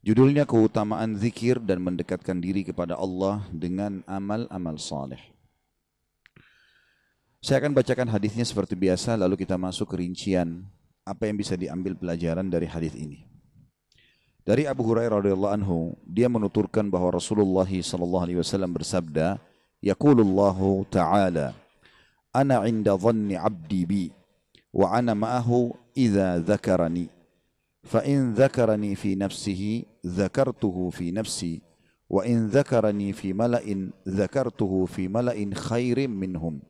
Judulnya keutamaan zikir dan mendekatkan diri kepada Allah dengan amal-amal saleh. Saya akan bacakan hadisnya seperti biasa, lalu kita masuk ke rincian apa yang bisa diambil pelajaran dari hadis ini. Dari Abu Hurairah radhiyallahu anhu, dia menuturkan bahwa Rasulullah sallallahu alaihi wasallam bersabda, "Yaqulullahu ta'ala, ana 'inda dhanni 'abdi bi, wa ana ma'ahu idza dzakarani. Fa in dzakarani fi nafsihi, dzakartuhu fi nafsi, wa in dzakarani fi mala'in, dzakartuhu fi mala'in khairin minhum.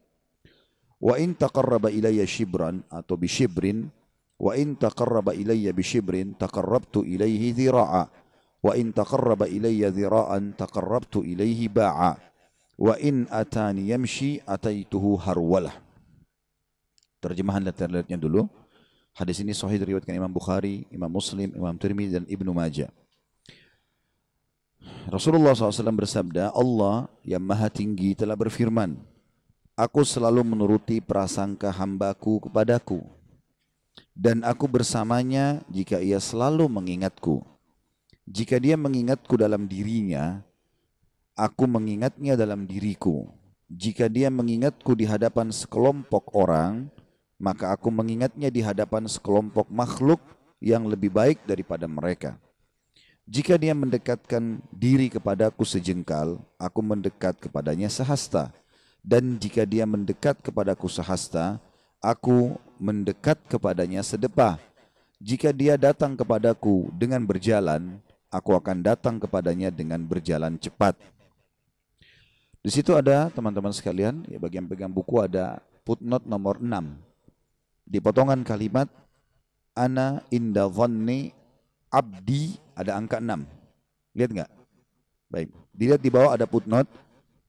Wa in taqarraba ilayya shibran atau bi shibrin, wa in taqarraba ilayya bi shibrin taqarrabtu ilayhi dhira'a, wa in taqarraba ilayya dhira'an taqarrabtu ilayhi ba'a, wa in atani yamshi ataituhu harwalah." Terjemahan letter-letternya dulu. Hadis ini sahih diriwayatkan Imam Bukhari, Imam Muslim, Imam Tirmidzi dan Ibnu Majah. Rasulullah SAW bersabda, Allah yang maha tinggi telah berfirman, aku selalu menuruti prasangka hambaku kepadaku, dan aku bersamanya jika ia selalu mengingatku. Jika dia mengingatku dalam dirinya, aku mengingatnya dalam diriku. Jika dia mengingatku di hadapan sekelompok orang, maka aku mengingatnya di hadapan sekelompok makhluk yang lebih baik daripada mereka. Jika dia mendekatkan diri kepadaku sejengkal, aku mendekat kepadanya sehasta. Dan jika dia mendekat kepadaku sehasta, aku mendekat kepadanya sedepah. Jika dia datang kepadaku dengan berjalan, aku akan datang kepadanya dengan berjalan cepat. Di situ ada, teman-teman sekalian, ya bagi yang pegang buku ada footnote nomor 6. Di potongan kalimat ana inda dhanni abdi ada angka 6. Lihat enggak? Baik. Dilihat di bawah ada footnote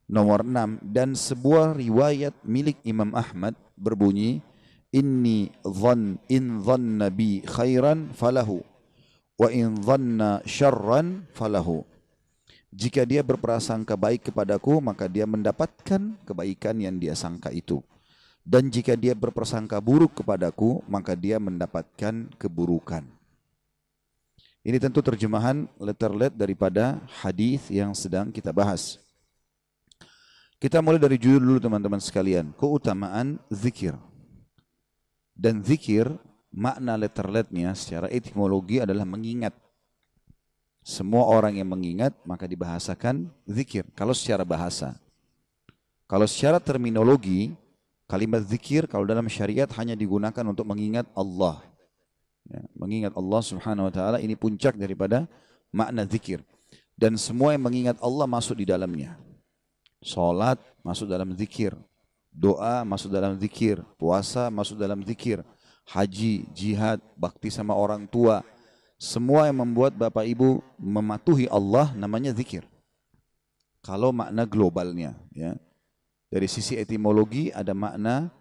nomor 6 dan sebuah riwayat milik Imam Ahmad berbunyi in dhanna bi khairan falahu wa in dhanna syarran falahu. Jika dia berprasangka baik kepadaku, maka dia mendapatkan kebaikan yang dia sangka itu. Dan jika dia berprasangka buruk kepadaku, maka dia mendapatkan keburukan. Ini tentu terjemahan letter-let daripada hadis yang sedang kita bahas. Kita mulai dari judul dulu teman-teman sekalian, keutamaan zikir. Dan zikir, makna letter-letnya secara etimologi adalah mengingat. Semua orang yang mengingat maka dibahasakan zikir, kalau secara bahasa. Kalau secara terminologi, kalimat zikir kalau dalam syariat hanya digunakan untuk mengingat Allah. Ya, mengingat Allah subhanahu wa ta'ala, ini puncak daripada makna zikir. Dan semua yang mengingat Allah masuk di dalamnya. Salat masuk dalam zikir. Doa masuk dalam zikir. Puasa masuk dalam zikir. Haji, jihad, bakti sama orang tua. Semua yang membuat Bapak Ibu mematuhi Allah namanya zikir. Kalau makna globalnya, ya. Dari sisi etimologi ada makna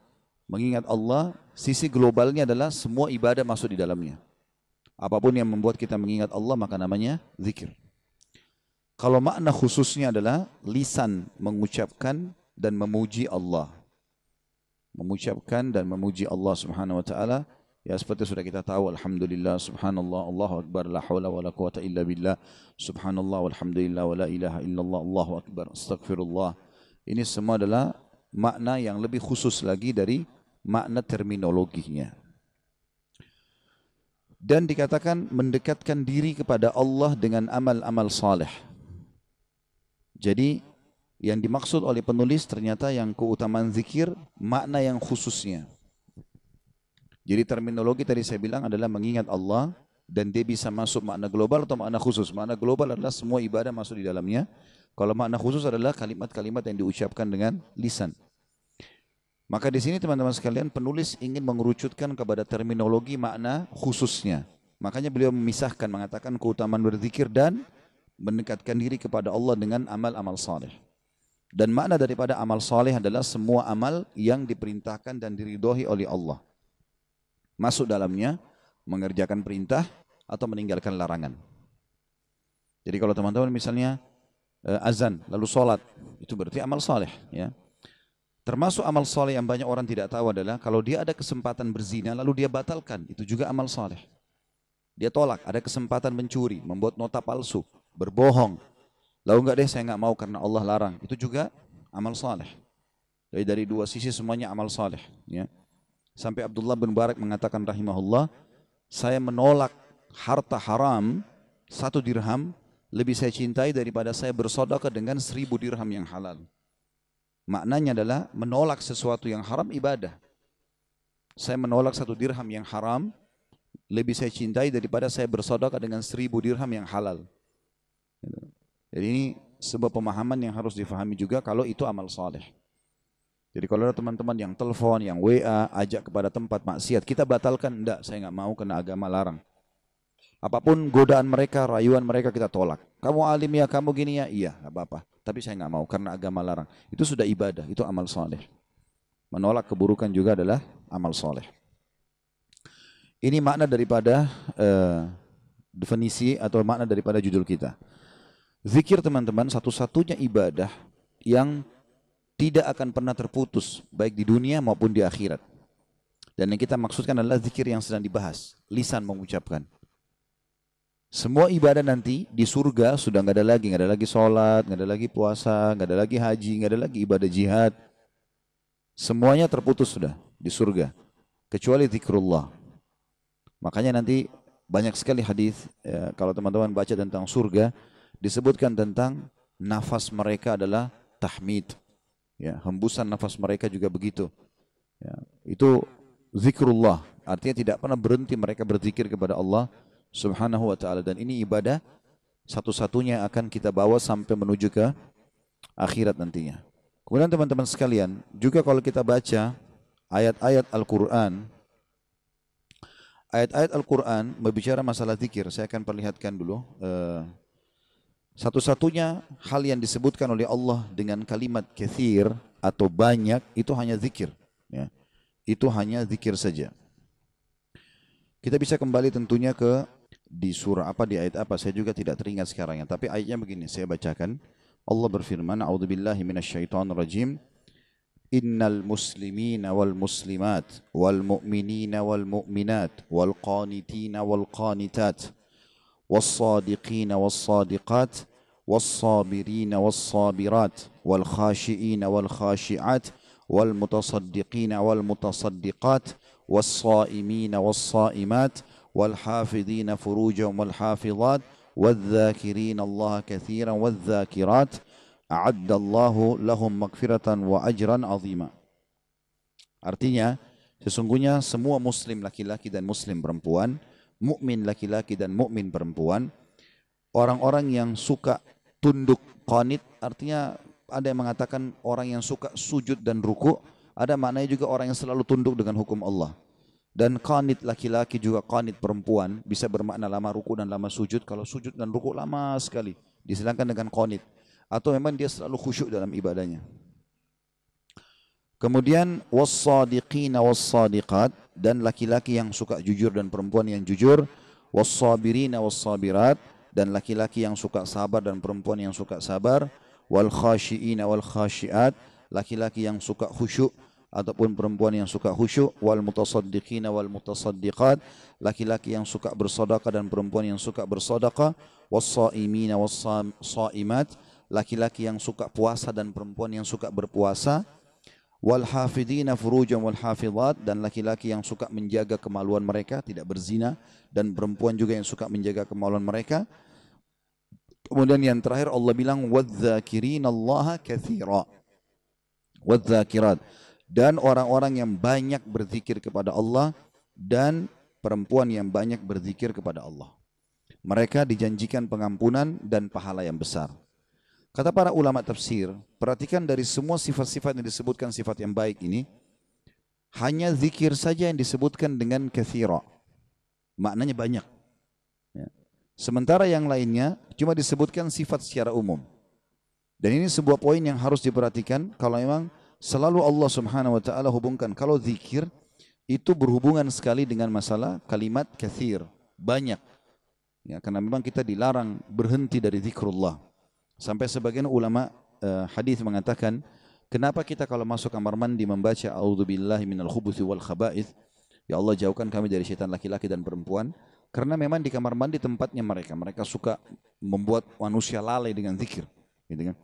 mengingat Allah, sisi globalnya adalah semua ibadah masuk di dalamnya. Apapun yang membuat kita mengingat Allah maka namanya zikir. Kalau makna khususnya adalah lisan mengucapkan dan memuji Allah. Mengucapkan dan memuji Allah subhanahu wa ta'ala. Ya seperti sudah kita tahu, alhamdulillah, subhanallah, Allahu akbar, la hawla wa la quwata illa billah, subhanallah, walhamdulillah, wa la ilaha illallah, Allahu akbar, astagfirullah. Ini semua adalah makna yang lebih khusus lagi dari makna terminologinya. Dan dikatakan mendekatkan diri kepada Allah dengan amal-amal saleh. Jadi yang dimaksud oleh penulis ternyata yang keutamaan zikir makna yang khususnya. Jadi terminologi tadi saya bilang adalah mengingat Allah dan dia bisa masuk makna global atau makna khusus. Makna global adalah semua ibadah masuk di dalamnya. Kalau makna khusus adalah kalimat-kalimat yang diucapkan dengan lisan. Maka di sini teman-teman sekalian penulis ingin mengerucutkan kepada terminologi makna khususnya. Makanya beliau memisahkan, mengatakan keutamaan berzikir dan mendekatkan diri kepada Allah dengan amal-amal saleh. Dan makna daripada amal saleh adalah semua amal yang diperintahkan dan diridhoi oleh Allah. Masuk dalamnya mengerjakan perintah atau meninggalkan larangan. Jadi kalau teman-teman misalnya azan lalu sholat, itu berarti amal saleh, ya. Termasuk amal saleh yang banyak orang tidak tahu adalah kalau dia ada kesempatan berzina lalu dia batalkan, itu juga amal saleh. Dia tolak, ada kesempatan mencuri, membuat nota palsu, berbohong. Lalu enggak deh, saya enggak mau karena Allah larang. Itu juga amal saleh. Jadi dari dua sisi semuanya amal saleh. Ya. Sampai Abdullah bin Barak mengatakan rahimahullah, saya menolak harta haram 1 dirham lebih saya cintai daripada saya bersedekah dengan 1000 dirham yang halal. Maknanya adalah menolak sesuatu yang haram ibadah. Saya menolak 1 dirham yang haram lebih saya cintai daripada saya bersedekah dengan 1000 dirham yang halal. Jadi ini sebuah pemahaman yang harus difahami juga kalau itu amal saleh. Jadi kalau ada teman-teman yang telepon, yang WA, ajak kepada tempat maksiat, kita batalkan, enggak, saya enggak mau karena agama larang. Apapun godaan mereka, rayuan mereka kita tolak. Kamu alim ya, kamu gini ya, iya, enggak apa-apa. Tapi saya enggak mau karena agama larang. Itu sudah ibadah, itu amal saleh. Menolak keburukan juga adalah amal saleh. Ini makna daripada definisi atau makna daripada judul kita. Zikir teman-teman satu-satunya ibadah yang tidak akan pernah terputus baik di dunia maupun di akhirat. Dan yang kita maksudkan adalah zikir yang sedang dibahas, lisan mengucapkan. Semua ibadah nanti di surga sudah nggak ada lagi sholat, nggak ada lagi puasa, nggak ada lagi haji, nggak ada lagi ibadah jihad. Semuanya terputus sudah di surga, kecuali zikrullah. Makanya nanti banyak sekali hadis kalau teman-teman baca tentang surga disebutkan tentang nafas mereka adalah tahmid. Ya, hembusan nafas mereka juga begitu. Ya, itu zikrullah, artinya tidak pernah berhenti mereka berzikir kepada Allah Subhanahu wa taala, dan ini ibadah satu-satunya akan kita bawa sampai menuju ke akhirat nantinya. Kemudian teman-teman sekalian, juga kalau kita baca ayat-ayat Al-Qur'an, ayat-ayat Al-Qur'an berbicara masalah zikir. Saya akan perlihatkan dulu satu-satunya hal yang disebutkan oleh Allah dengan kalimat kathir atau banyak itu hanya zikir. Ya. Itu hanya zikir saja. Kita bisa kembali tentunya ke di surah apa, di ayat apa, saya juga tidak teringat sekarang ya. Tapi ayatnya begini, saya bacakan. Allah berfirman, A'udzubillahi minasyaitonirrajim. Innal muslimina wal muslimat wal mu'minina wal mu'minat wal qanitina wal qanitat والصادقين والصادقات والصابرين والصابرات والخاشئين والخاشعات والمتصدقين والمتصدقات والصائمين والصائمات والحافظين فروجهم والحافظات والذاكرين الله كثيرا والذاكرات أعد الله لهم مغفرة وأجرا عظيما. Artinya, sesungguhnya semua muslim laki-laki dan muslim perempuan, mukmin laki-laki dan mukmin perempuan, orang-orang yang suka tunduk qanit, artinya ada yang mengatakan orang yang suka sujud dan ruku, ada maknanya juga orang yang selalu tunduk dengan hukum Allah. Dan qanit laki-laki juga qanit perempuan bisa bermakna lama ruku dan lama sujud. Kalau sujud dan ruku lama sekali, disilangkan dengan qanit. Atau memang dia selalu khusyuk dalam ibadahnya. Kemudian was-sadiqina was-sadiqat, dan laki-laki yang suka jujur dan perempuan yang jujur, was-sabirina was-sabirat, dan laki-laki yang suka sabar dan perempuan yang suka sabar, wal khashiina wal khashiat, laki-laki yang suka khusyuk ataupun perempuan yang suka khusyuk, wal mutasaddiqina wal mutasaddiqat, laki-laki yang suka bersedekah dan perempuan yang suka bersedekah, was-saimina was-saimat, laki-laki yang suka puasa dan perempuan yang suka berpuasa, wal hafidina furujam wal hafizat, dan laki-laki yang suka menjaga kemaluan mereka, tidak berzina, dan perempuan juga yang suka menjaga kemaluan mereka. Kemudian yang terakhir Allah bilang wadzakirinallaha katsira, wadzakirat, dan orang-orang yang banyak berzikir kepada Allah dan perempuan yang banyak berzikir kepada Allah. Mereka dijanjikan pengampunan dan pahala yang besar. Kata para ulama tafsir, perhatikan dari semua sifat-sifat yang disebutkan sifat yang baik ini, hanya zikir saja yang disebutkan dengan katsira. Maknanya banyak. Ya. Sementara yang lainnya cuma disebutkan sifat secara umum. Dan ini sebuah poin yang harus diperhatikan kalau memang selalu Allah Subhanahu wa taala hubungkan kalau zikir itu berhubungan sekali dengan masalah kalimat katsir, banyak. Ya, karena memang kita dilarang berhenti dari zikrullah. Sampai sebagian ulama hadis mengatakan, kenapa kita kalau masuk kamar mandi membaca a'udzubillahi minal khubuthi wal khaba'ith, ya Allah jauhkan kami dari syaitan laki-laki dan perempuan. Karena memang di kamar mandi tempatnya mereka. Mereka suka membuat manusia lalai dengan zikir. Gitu kan.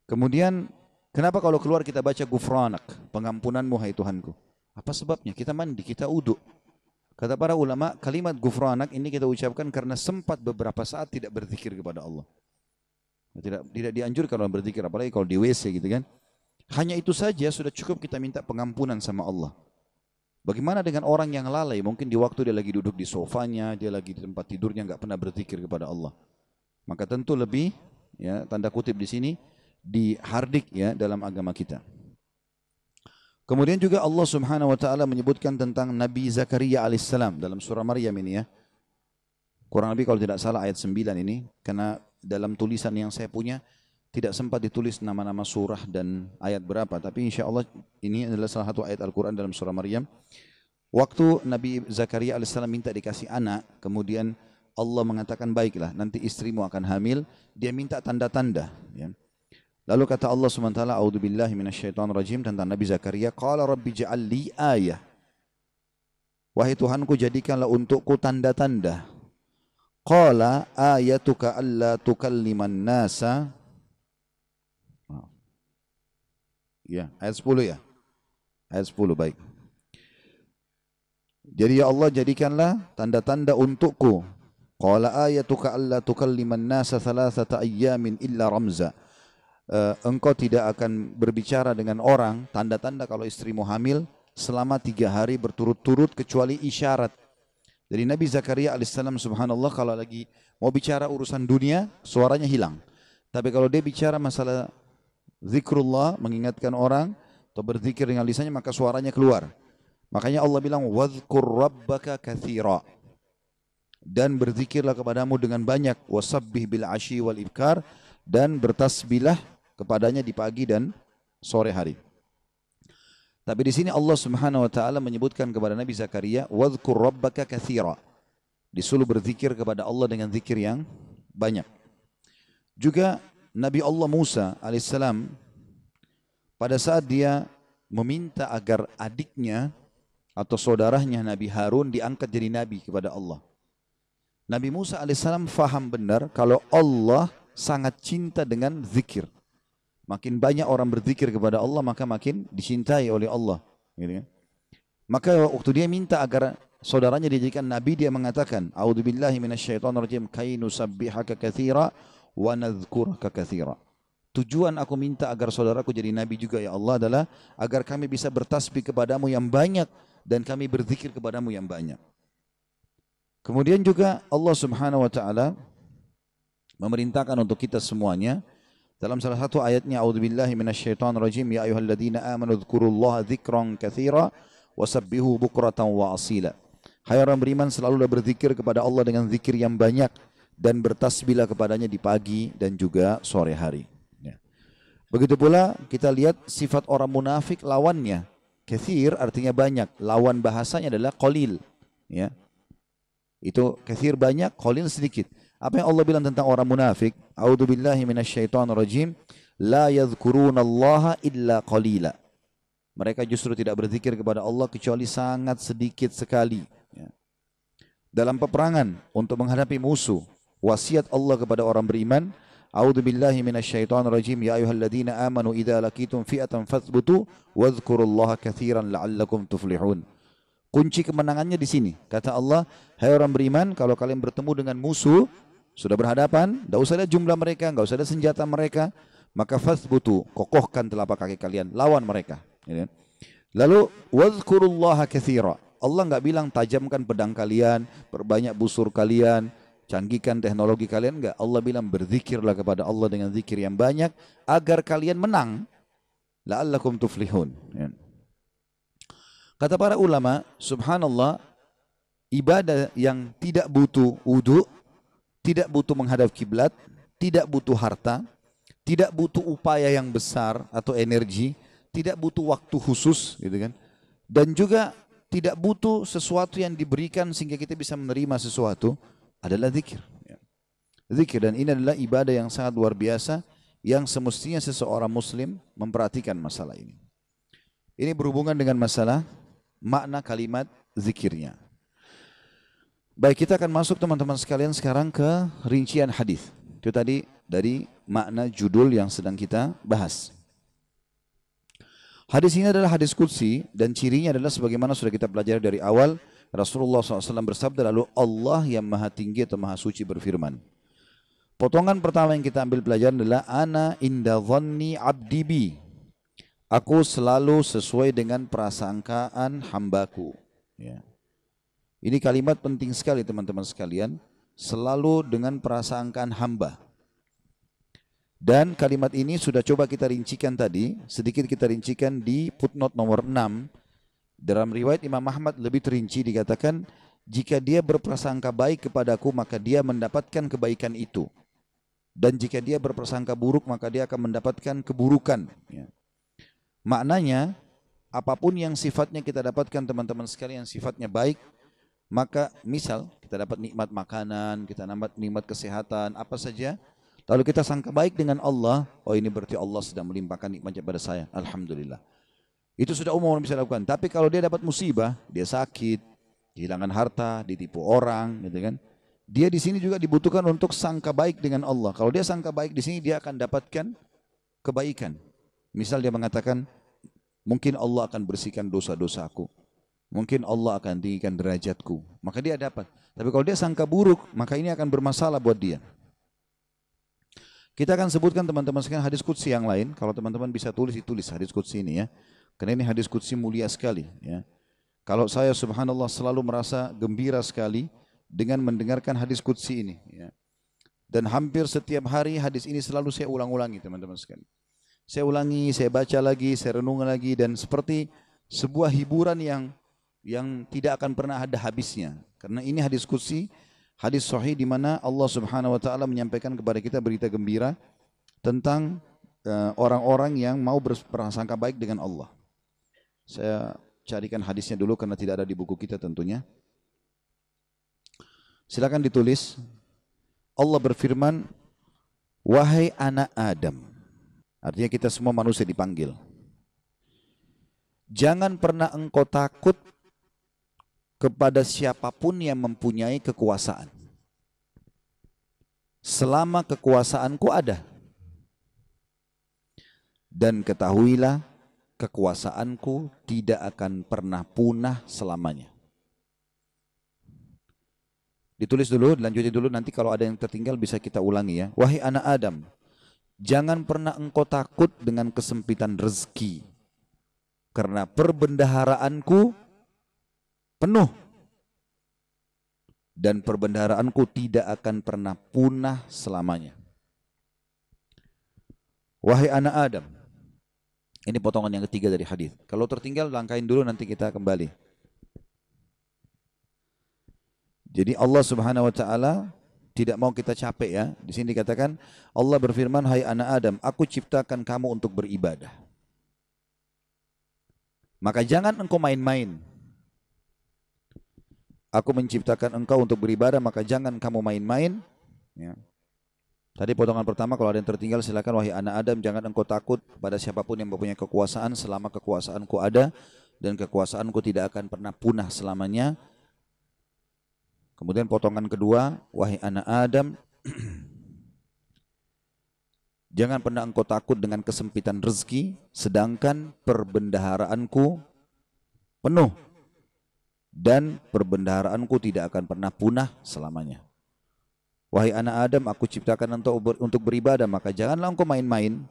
Kemudian kenapa kalau keluar kita baca gufranak, pengampunanmu hai Tuhanku? Apa sebabnya? Kita mandi, kita uduk. Kata para ulama, kalimat gufranak ini kita ucapkan karena sempat beberapa saat tidak berzikir kepada Allah. Tidak dianjurkan orang berzikir, apalagi kalau di WC gitu kan. Hanya itu saja sudah cukup kita minta pengampunan sama Allah. Bagaimana dengan orang yang lalai? Mungkin di waktu dia lagi duduk di sofanya, dia lagi di tempat tidurnya nggak pernah berzikir kepada Allah. Maka tentu lebih, ya tanda kutip di sini, dihardik ya dalam agama kita. Kemudian juga Allah Subhanahu wa taala menyebutkan tentang Nabi Zakaria alaihissalam dalam surah Maryam ini ya. Kurang lebih kalau tidak salah ayat 9 ini, karena dalam tulisan yang saya punya tidak sempat ditulis nama-nama surah dan ayat berapa, tapi insya Allah ini adalah salah satu ayat Al-Quran dalam surah Maryam. Waktu Nabi Zakaria alaihissalam minta dikasih anak, kemudian Allah mengatakan baiklah nanti istrimu akan hamil, dia minta tanda-tanda. Ya. Lalu kata Allah SWT, A'udzubillahi minasyaitonirrajim tentang Nabi Zakaria, Qala Rabbi ja'al li ayah. Wahai Tuhanku jadikanlah untukku tanda-tanda. Qala ayatuka alla tukalliman nasa. Ya, ayat 10 ya. Ayat 10 baik. Jadi ya Allah jadikanlah tanda-tanda untukku. Qala ayatuka alla tukalliman nasa thalathata ayyamin illa ramza. Engkau tidak akan berbicara dengan orang, tanda-tanda kalau istrimu hamil selama 3 hari berturut-turut kecuali isyarat. Jadi Nabi Zakaria alaihissalam subhanallah kalau lagi mau bicara urusan dunia suaranya hilang. Tapi kalau dia bicara masalah zikrullah, mengingatkan orang atau berzikir dengan lisannya maka suaranya keluar. Makanya Allah bilang wadhkur rabbaka katsira. Dan berzikirlah kepadamu dengan banyak, wasabbih bil asyi wal ibkar, dan bertasbihlah kepadanya di pagi dan sore hari. Tapi di sini Allah Subhanahu wa taala menyebutkan kepada Nabi Zakaria, wadhkur rabbaka katsira. Disuruh berzikir kepada Allah dengan zikir yang banyak. Juga Nabi Allah Musa alaihissalam pada saat dia meminta agar adiknya atau saudaranya Nabi Harun diangkat jadi nabi kepada Allah. Nabi Musa alaihissalam faham benar kalau Allah sangat cinta dengan zikir. Makin banyak orang berzikir kepada Allah maka makin dicintai oleh Allah. Gitu kan? Maka waktu dia minta agar saudaranya dijadikan nabi, dia mengatakan, A'udzubillahi minasyaitonirrajim kay nusabbihaka katsira wa nadhkuraka katsira. Tujuan aku minta agar saudaraku jadi nabi juga ya Allah adalah agar kami bisa bertasbih kepadamu yang banyak dan kami berzikir kepadamu yang banyak. Kemudian juga Allah Subhanahu wa taala memerintahkan untuk kita semuanya dalam salah satu ayatnya, A'udzubillahi minasyaitonirrajim, ya ayyuhalladzina amanu dzkurullaha dzikran katsira wasabbihu bukratan wa asila. Hai orang beriman, selalulah berzikir kepada Allah dengan zikir yang banyak dan bertasbihlah kepadanya di pagi dan juga sore hari. Ya. Begitu pula kita lihat sifat orang munafik lawannya. Katsir artinya banyak, lawan bahasanya adalah qalil. Ya. Itu katsir banyak, qalil sedikit. Apa yang Allah bilang tentang orang munafik? A'udzubillahi minasyaitonirrajim, la yadhkurunallaha illa qalila. Mereka justru tidak berzikir kepada Allah kecuali sangat sedikit sekali. Ya. Dalam peperangan untuk menghadapi musuh, wasiat Allah kepada orang beriman, A'udzubillahi minasyaitonirrajim, ya ayyuhalladzina amanu idza laqitum fi'atan fathbutu wadhkurullaha katsiran la'allakum tuflihun. Kunci kemenangannya di sini. Kata Allah, hai orang beriman, kalau kalian bertemu dengan musuh, sudah berhadapan, tidak usah lihat jumlah mereka, tidak usah lihat senjata mereka, maka fathbutu, kokohkan telapak kaki kalian, lawan mereka. Lalu wadhkurullaha katsira. Allah enggak bilang tajamkan pedang kalian, perbanyak busur kalian, canggihkan teknologi kalian, enggak. Allah bilang berzikirlah kepada Allah dengan zikir yang banyak agar kalian menang. La'allakum tuflihun. Kata para ulama, subhanallah, ibadah yang tidak butuh wudu, tidak butuh menghadap kiblat, tidak butuh harta, tidak butuh upaya yang besar atau energi, tidak butuh waktu khusus, gitu kan? Dan juga tidak butuh sesuatu yang diberikan sehingga kita bisa menerima sesuatu, adalah zikir. Zikir, dan ini adalah ibadah yang sangat luar biasa yang semestinya seseorang muslim memperhatikan masalah ini. Ini berhubungan dengan masalah makna kalimat zikirnya. Baik, kita akan masuk teman-teman sekalian sekarang ke rincian hadis. Itu tadi dari makna judul yang sedang kita bahas. Hadis ini adalah hadis qudsi dan cirinya adalah sebagaimana sudah kita pelajari dari awal. Rasulullah SAW bersabda, lalu Allah yang maha tinggi atau maha suci berfirman. Potongan pertama yang kita ambil pelajaran adalah ana inda dhanni abdi bi. Aku selalu sesuai dengan prasangkaan hambaku. Ya. Ini kalimat penting sekali teman-teman sekalian. Selalu dengan prasangkaan hamba. Dan kalimat ini sudah coba kita rincikan tadi. Sedikit kita rincikan di footnote nomor 6. Dalam riwayat Imam Ahmad lebih terinci dikatakan, jika dia berprasangka baik kepadaku maka dia mendapatkan kebaikan itu. Dan jika dia berprasangka buruk maka dia akan mendapatkan keburukan. Ya. Maknanya apapun yang sifatnya kita dapatkan teman-teman sekalian sifatnya baik, maka misal kita dapat nikmat makanan, kita dapat nikmat kesehatan, apa saja, lalu kita sangka baik dengan Allah, oh ini berarti Allah sedang melimpahkan nikmatnya pada saya, alhamdulillah. Itu sudah umum orang bisa lakukan. Tapi kalau dia dapat musibah, dia sakit, kehilangan harta, ditipu orang, gitu kan? Dia di sini juga dibutuhkan untuk sangka baik dengan Allah. Kalau dia sangka baik di sini, dia akan dapatkan kebaikan. Misal dia mengatakan, mungkin Allah akan bersihkan dosa-dosaku. Mungkin Allah akan tinggikan derajatku. Maka dia dapat. Tapi kalau dia sangka buruk, maka ini akan bermasalah buat dia. Kita akan sebutkan teman-teman sekalian hadis qudsi yang lain. Kalau teman-teman bisa tulis, ditulis hadis qudsi ini ya. Karena ini hadis qudsi mulia sekali. Ya. Kalau saya subhanallah selalu merasa gembira sekali dengan mendengarkan hadis qudsi ini. Ya. Dan hampir setiap hari hadis ini selalu saya ulang-ulangi teman-teman sekalian. Saya ulangi, saya baca lagi, saya renung lagi. Dan seperti sebuah hiburan yang tidak akan pernah ada habisnya. Karena ini hadis qudsi, hadis sahih di mana Allah Subhanahu wa taala menyampaikan kepada kita berita gembira tentang orang-orang yang mau berprasangka baik dengan Allah. Saya carikan hadisnya dulu karena tidak ada di buku kita tentunya. Silakan ditulis. Allah berfirman, wahai anak Adam. Artinya kita semua manusia dipanggil. Jangan pernah engkau takut kepada siapapun yang mempunyai kekuasaan. Selama kekuasaanku ada. Dan ketahuilah kekuasaanku tidak akan pernah punah selamanya. Ditulis dulu, lanjutin dulu, nanti kalau ada yang tertinggal bisa kita ulangi ya. Wahai anak Adam, jangan pernah engkau takut dengan kesempitan rezeki. Karena perbendaharaanku penuh. Dan perbendaharaanku tidak akan pernah punah selamanya. Wahai anak Adam. Ini potongan yang ketiga dari hadis. Kalau tertinggal langkahin dulu nanti kita kembali. Jadi Allah Subhanahu wa taala tidak mau kita capek ya. Di sini dikatakan Allah berfirman, hai anak Adam, aku ciptakan kamu untuk beribadah. Maka jangan engkau main-main. Aku menciptakan engkau untuk beribadah, maka jangan kamu main-main. Ya. Tadi potongan pertama, kalau ada yang tertinggal silakan. Wahai anak Adam, jangan engkau takut pada siapapun yang mempunyai kekuasaan selama kekuasaanku ada dan kekuasaanku tidak akan pernah punah selamanya. Kemudian potongan kedua, wahai anak Adam, jangan pernah engkau takut dengan kesempitan rezeki, sedangkan perbendaharaanku penuh dan perbendaharaanku tidak akan pernah punah selamanya. Wahai anak Adam, aku ciptakan untuk beribadah, maka janganlah engkau main-main.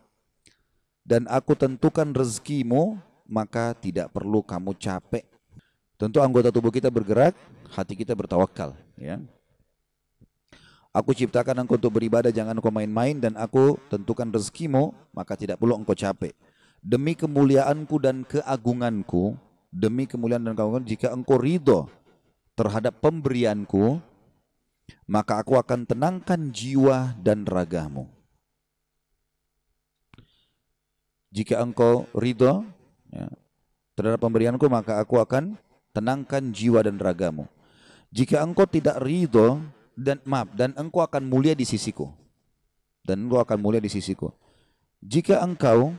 Dan aku tentukan rezekimu, maka tidak perlu kamu capek. Tentu anggota tubuh kita bergerak, hati kita bertawakal. Ya. Aku ciptakan engkau untuk beribadah, jangan engkau main-main. Dan aku tentukan rezekimu, maka tidak perlu engkau capek. Demi kemuliaanku dan keagunganku, demi kemuliaan dan keagungan, jika engkau ridho terhadap pemberianku, maka aku akan tenangkan jiwa dan ragamu. Jika engkau ridho ya, terhadap pemberianku, maka aku akan tenangkan jiwa dan ragamu. Jika engkau tidak ridho dan engkau akan mulia di sisiku. Dan engkau akan mulia di sisiku. Jika engkau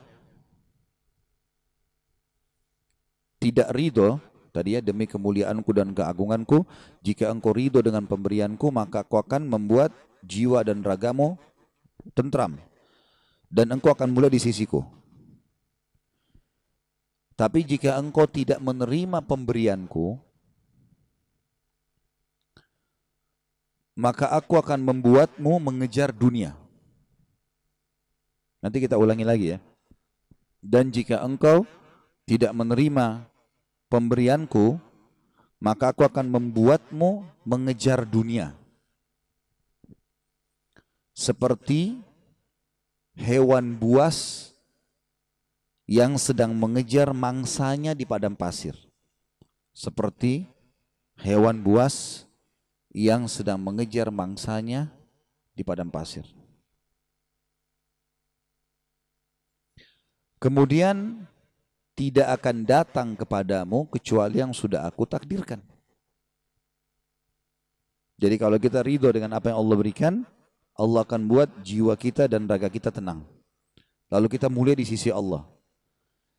tidak ridho Tadi ya, demi kemuliaanku dan keagunganku, jika engkau ridho dengan pemberianku, maka aku akan membuat jiwa dan ragamu tentram. Dan engkau akan mulia di sisiku. Tapi jika engkau tidak menerima pemberianku, maka aku akan membuatmu mengejar dunia. Nanti kita ulangi lagi ya. Dan jika engkau tidak menerima pemberianku, maka aku akan membuatmu mengejar dunia. Seperti hewan buas yang sedang mengejar mangsanya di padang pasir. Seperti hewan buas yang sedang mengejar mangsanya di padang pasir. Kemudian tidak akan datang kepadamu kecuali yang sudah aku takdirkan. Jadi kalau kita ridho dengan apa yang Allah berikan, Allah akan buat jiwa kita dan raga kita tenang. Lalu kita mulia di sisi Allah.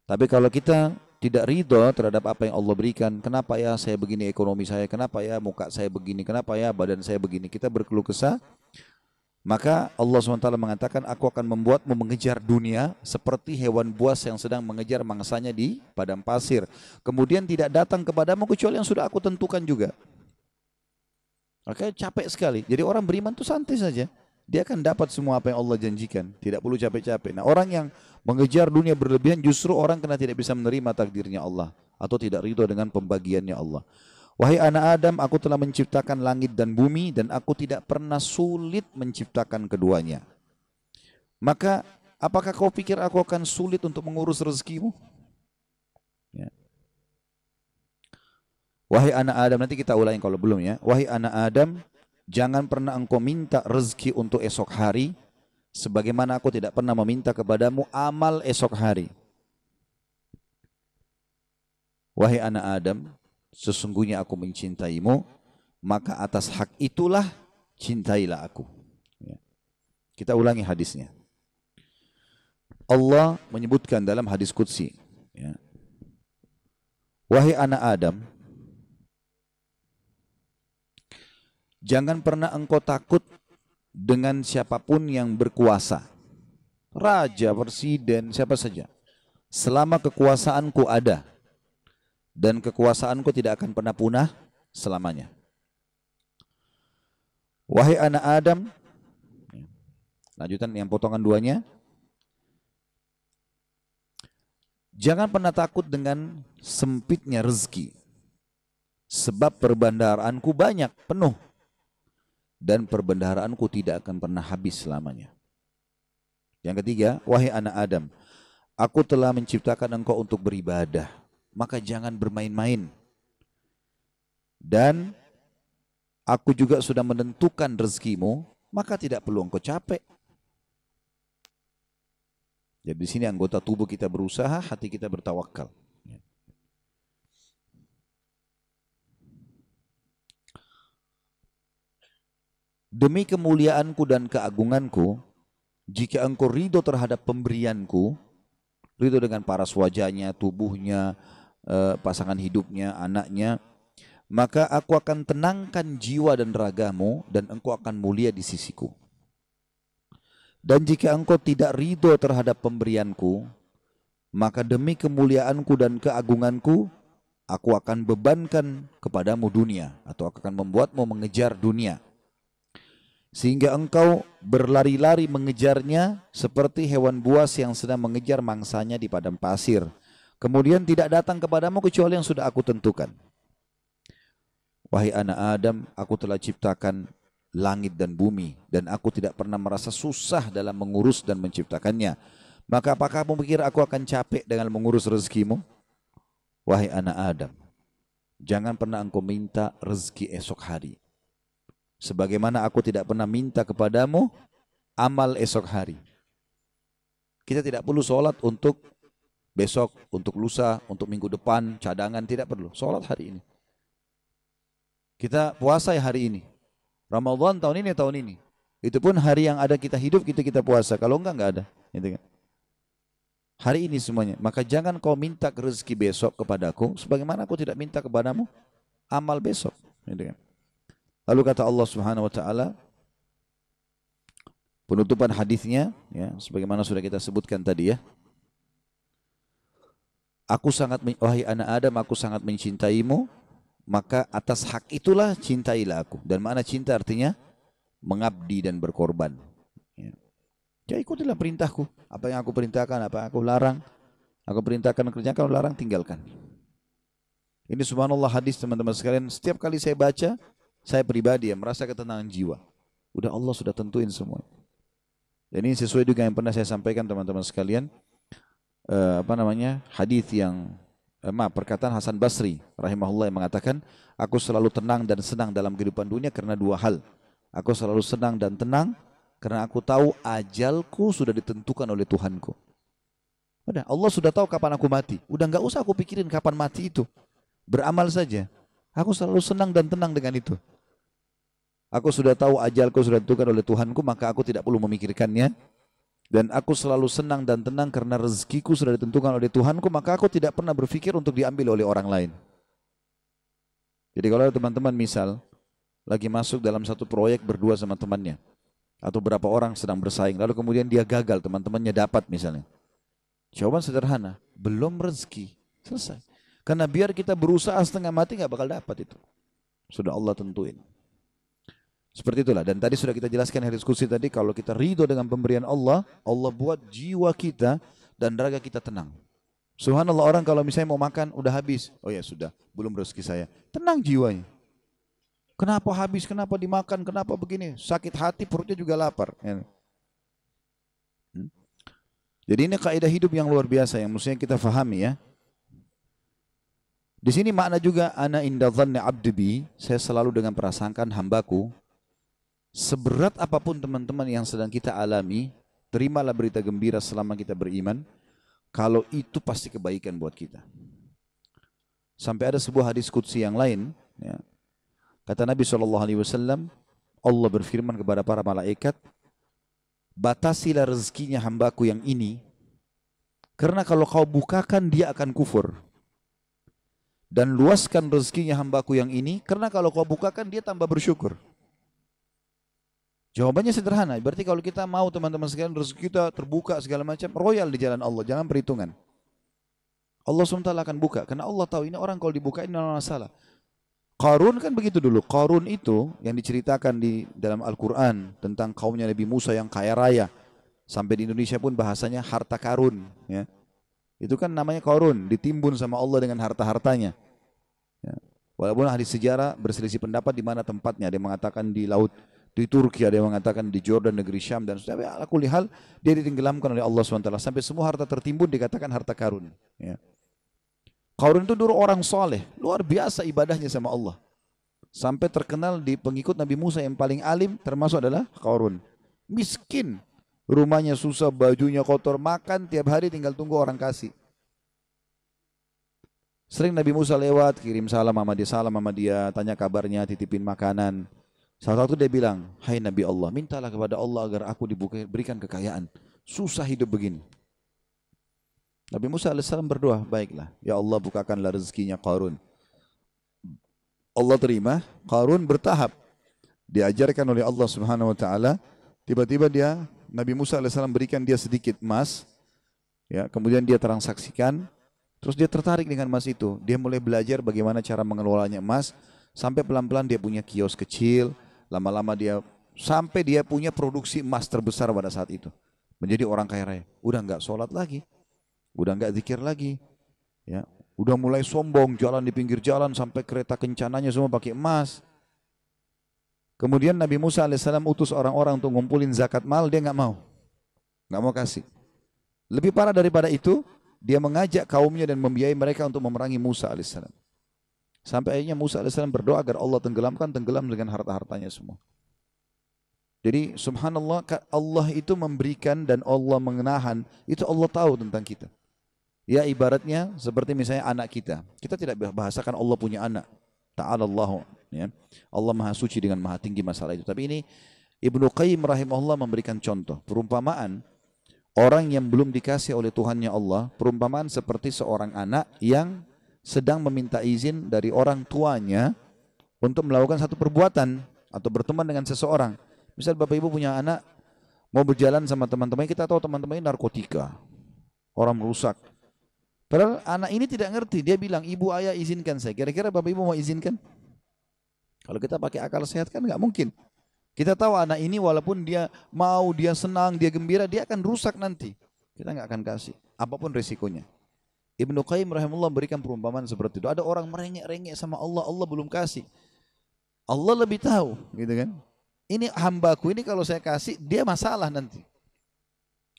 Tapi kalau kita tidak ridho terhadap apa yang Allah berikan, kenapa ya saya begini ekonomi saya, kenapa ya muka saya begini, kenapa ya badan saya begini, kita berkeluh kesah, maka Allah SWT mengatakan, aku akan membuatmu mengejar dunia seperti hewan buas yang sedang mengejar mangsanya di padang pasir. Kemudian tidak datang kepadamu kecuali yang sudah aku tentukan juga. Makanya capek sekali. Jadi orang beriman itu santai saja. Dia akan dapat semua apa yang Allah janjikan. Tidak perlu capek-capek. Nah, orang yang mengejar dunia berlebihan justru orang karena tidak bisa menerima takdirnya Allah. Atau tidak ridho dengan pembagiannya Allah. Wahai anak Adam, aku telah menciptakan langit dan bumi dan aku tidak pernah sulit menciptakan keduanya. Maka apakah kau pikir aku akan sulit untuk mengurus rezekimu? Ya. Wahai anak Adam, nanti kita ulangi kalau belum ya. Wahai anak Adam, jangan pernah engkau minta rezeki untuk esok hari, sebagaimana aku tidak pernah meminta kepadamu amal esok hari. Wahai anak Adam, sesungguhnya aku mencintaimu, maka atas hak itulah cintailah aku. Ya. Kita ulangi hadisnya. Allah menyebutkan dalam hadis qudsi, ya. Wahai anak Adam, jangan pernah engkau takut dengan siapapun yang berkuasa. Raja, presiden, siapa saja. Selama kekuasaanku ada. Dan kekuasaanku tidak akan pernah punah selamanya. Wahai anak Adam, lanjutan yang potongan duanya, jangan pernah takut dengan sempitnya rezeki, sebab perbendaharaanku banyak, penuh, dan perbendaharaanku tidak akan pernah habis selamanya. Yang ketiga, wahai anak Adam, aku telah menciptakan engkau untuk beribadah, maka jangan bermain-main. Dan aku juga sudah menentukan rezekimu, maka tidak perlu engkau capek. Jadi di sini anggota tubuh kita berusaha, hati kita bertawakal. Demi kemuliaanku dan keagunganku, jika engkau ridho terhadap pemberianku, ridho dengan paras wajahnya, tubuhnya, pasangan hidupnya, anaknya, maka aku akan tenangkan jiwa dan ragamu dan engkau akan mulia di sisiku. Dan jika engkau tidak ridho terhadap pemberianku, maka demi kemuliaanku dan keagunganku, aku akan bebankan kepadamu dunia, atau aku akan membuatmu mengejar dunia, sehingga engkau berlari-lari mengejarnya seperti hewan buas yang sedang mengejar mangsanya di padang pasir. Kemudian tidak datang kepadamu kecuali yang sudah aku tentukan. Wahai anak Adam, aku telah ciptakan langit dan bumi, dan aku tidak pernah merasa susah dalam mengurus dan menciptakannya. Maka apakah kamu pikir aku akan capek dengan mengurus rezekimu? Wahai anak Adam, jangan pernah engkau minta rezeki esok hari, sebagaimana aku tidak pernah minta kepadamu amal esok hari. Kita tidak perlu sholat untuk besok, untuk lusa, untuk minggu depan, cadangan, tidak perlu. Sholat hari ini. Kita puasa ya hari ini. Ramadan tahun ini. Itu pun hari yang ada kita hidup, kita puasa. Kalau enggak ada. Gitu kan. hari ini semuanya. Maka jangan kau minta rezeki besok kepadaku, sebagaimana aku tidak minta kepadamu amal besok. Gitu kan. Lalu kata Allah Subhanahu Wa Taala, penutupan hadisnya, ya, sebagaimana sudah kita sebutkan tadi ya. Wahai anak Adam, aku sangat mencintaimu, maka atas hak itulah cintailah aku. Dan mana cinta artinya mengabdi dan berkorban. Ya. Ya ikutilah perintahku. Apa yang aku perintahkan, apa yang aku larang. Aku perintahkan kerjakan, larang tinggalkan. Ini subhanallah hadis teman-teman sekalian. Setiap kali saya baca, saya pribadi ya merasa ketenangan jiwa. Udah Allah sudah tentuin semua. Dan ini sesuai juga yang pernah saya sampaikan teman-teman sekalian. Hadis yang perkataan Hasan Basri rahimahullah yang mengatakan, aku selalu tenang dan senang dalam kehidupan dunia karena dua hal. Aku selalu senang dan tenang karena aku tahu ajalku sudah ditentukan oleh Tuhanku. Udah, Allah sudah tahu kapan aku mati. Udah nggak usah aku pikirin kapan mati itu. Beramal saja. Aku selalu senang dan tenang dengan itu. Aku sudah tahu ajalku sudah ditentukan oleh Tuhanku, maka aku tidak perlu memikirkannya. Dan aku selalu senang dan tenang karena rezekiku sudah ditentukan oleh Tuhanku, maka aku tidak pernah berpikir untuk diambil oleh orang lain. Jadi kalau teman-teman misal lagi masuk dalam satu proyek berdua sama temannya, atau berapa orang sedang bersaing, lalu kemudian dia gagal, teman-temannya dapat misalnya. Jawaban sederhana, belum rezeki, selesai. Karena biar kita berusaha setengah mati nggak bakal dapat itu. Sudah Allah tentuin. Seperti itulah. Dan tadi sudah kita jelaskan di diskusi tadi, kalau kita ridho dengan pemberian Allah, Allah buat jiwa kita dan raga kita tenang. Subhanallah, orang kalau misalnya mau makan, udah habis. Oh ya sudah, belum rezeki saya. Tenang jiwanya. Kenapa habis, kenapa dimakan, kenapa begini? Sakit hati, perutnya juga lapar. Jadi ini kaidah hidup yang luar biasa yang mestinya kita fahami ya. Di sini makna juga ana inda dhanni abdi bi, saya selalu dengan prasangkaan hambaku. Seberat apapun teman-teman yang sedang kita alami, terimalah berita gembira selama kita beriman, kalau itu pasti kebaikan buat kita. Sampai ada sebuah hadis qudsi yang lain, ya. Kata Nabi SAW, Allah berfirman kepada para malaikat, batasilah rezekinya hambaku yang ini, karena kalau kau bukakan dia akan kufur. Dan luaskan rezekinya hambaku yang ini, karena kalau kau bukakan dia tambah bersyukur. Jawabannya sederhana, berarti kalau kita mau teman-teman sekalian rezeki kita terbuka segala macam, royal di jalan Allah, jangan perhitungan. Allah SWT akan buka, karena Allah tahu ini orang kalau dibukain tidak masalah. Qarun kan begitu dulu. Qarun itu yang diceritakan di dalam Al-Quran tentang kaumnya Nabi Musa yang kaya raya. Sampai di Indonesia pun bahasanya harta karun. Ya. Itu kan namanya Qarun, ditimbun sama Allah dengan harta-hartanya. Ya. Walaupun ahli sejarah berselisih pendapat di mana tempatnya. Ada yang mengatakan di laut, di Turki, ada yang mengatakan di Jordan, negeri Syam. Dan ala kulli hal, dia ditenggelamkan oleh Allah SWT. Sampai semua harta tertimbun dikatakan harta karun. Ya. Qarun itu dulu orang soleh, luar biasa ibadahnya sama Allah. Sampai terkenal di pengikut Nabi Musa yang paling alim termasuk adalah Qarun. Miskin, rumahnya susah, bajunya kotor, makan tiap hari tinggal tunggu orang kasih. Sering Nabi Musa lewat, kirim salam sama dia, tanya kabarnya, titipin makanan. Salah satu dia bilang, hai Nabi Allah, mintalah kepada Allah agar aku diberikan kekayaan. Susah hidup begini. Nabi Musa AS berdoa, baiklah, ya Allah bukakanlah rezekinya Qarun. Allah terima, Qarun bertahap. Diajarkan oleh Allah Subhanahu Wa Taala. Tiba-tiba Nabi Musa AS berikan dia sedikit emas. Ya, kemudian dia transaksikan. Terus dia tertarik dengan emas itu. Dia mulai belajar bagaimana cara mengelolanya emas. Sampai pelan-pelan dia punya kios kecil. Lama-lama sampai dia punya produksi emas terbesar pada saat itu. Menjadi orang kaya raya. Udah nggak sholat lagi. Udah nggak zikir lagi, ya. Udah mulai sombong, jalan di pinggir jalan sampai kereta kencananya semua pakai emas. Kemudian Nabi Musa alaihissalam utus orang-orang untuk ngumpulin zakat mal, dia nggak mau kasih. Lebih parah daripada itu, dia mengajak kaumnya dan membiayai mereka untuk memerangi Musa alaihissalam. Sampai akhirnya Musa alaihissalam berdoa agar Allah tenggelam dengan harta-hartanya semua. Jadi subhanallah, Allah itu memberikan dan Allah menahan, itu Allah tahu tentang kita. Ya ibaratnya seperti misalnya anak kita. Kita tidak bahasakan Allah punya anak. Ta'ala Allah. Ya. Allah maha suci dengan maha tinggi masalah itu. Tapi ini Ibnu Qayyim rahimahullah memberikan contoh. Perumpamaan Orang yang belum dikasih oleh Tuhannya Allah, perumpamaan seperti seorang anak yang sedang meminta izin dari orang tuanya untuk melakukan satu perbuatan atau berteman dengan seseorang. Misal Bapak Ibu punya anak, mau berjalan sama teman-teman, kita tahu teman-teman ini narkotika, orang merusak. Padahal anak ini tidak ngerti, dia bilang, ibu ayah izinkan saya. Kira-kira Bapak Ibu mau izinkan? Kalau kita pakai akal sehat kan nggak mungkin. Kita tahu anak ini walaupun dia mau, dia senang, dia gembira, dia akan rusak nanti. Kita nggak akan kasih, apapun risikonya. Ibnu Qayyim rahimahullah berikan perumpamaan seperti itu. Ada orang merengek-rengek sama Allah, Allah belum kasih. Allah lebih tahu, gitu kan? Ini hambaku ini kalau saya kasih, dia masalah nanti.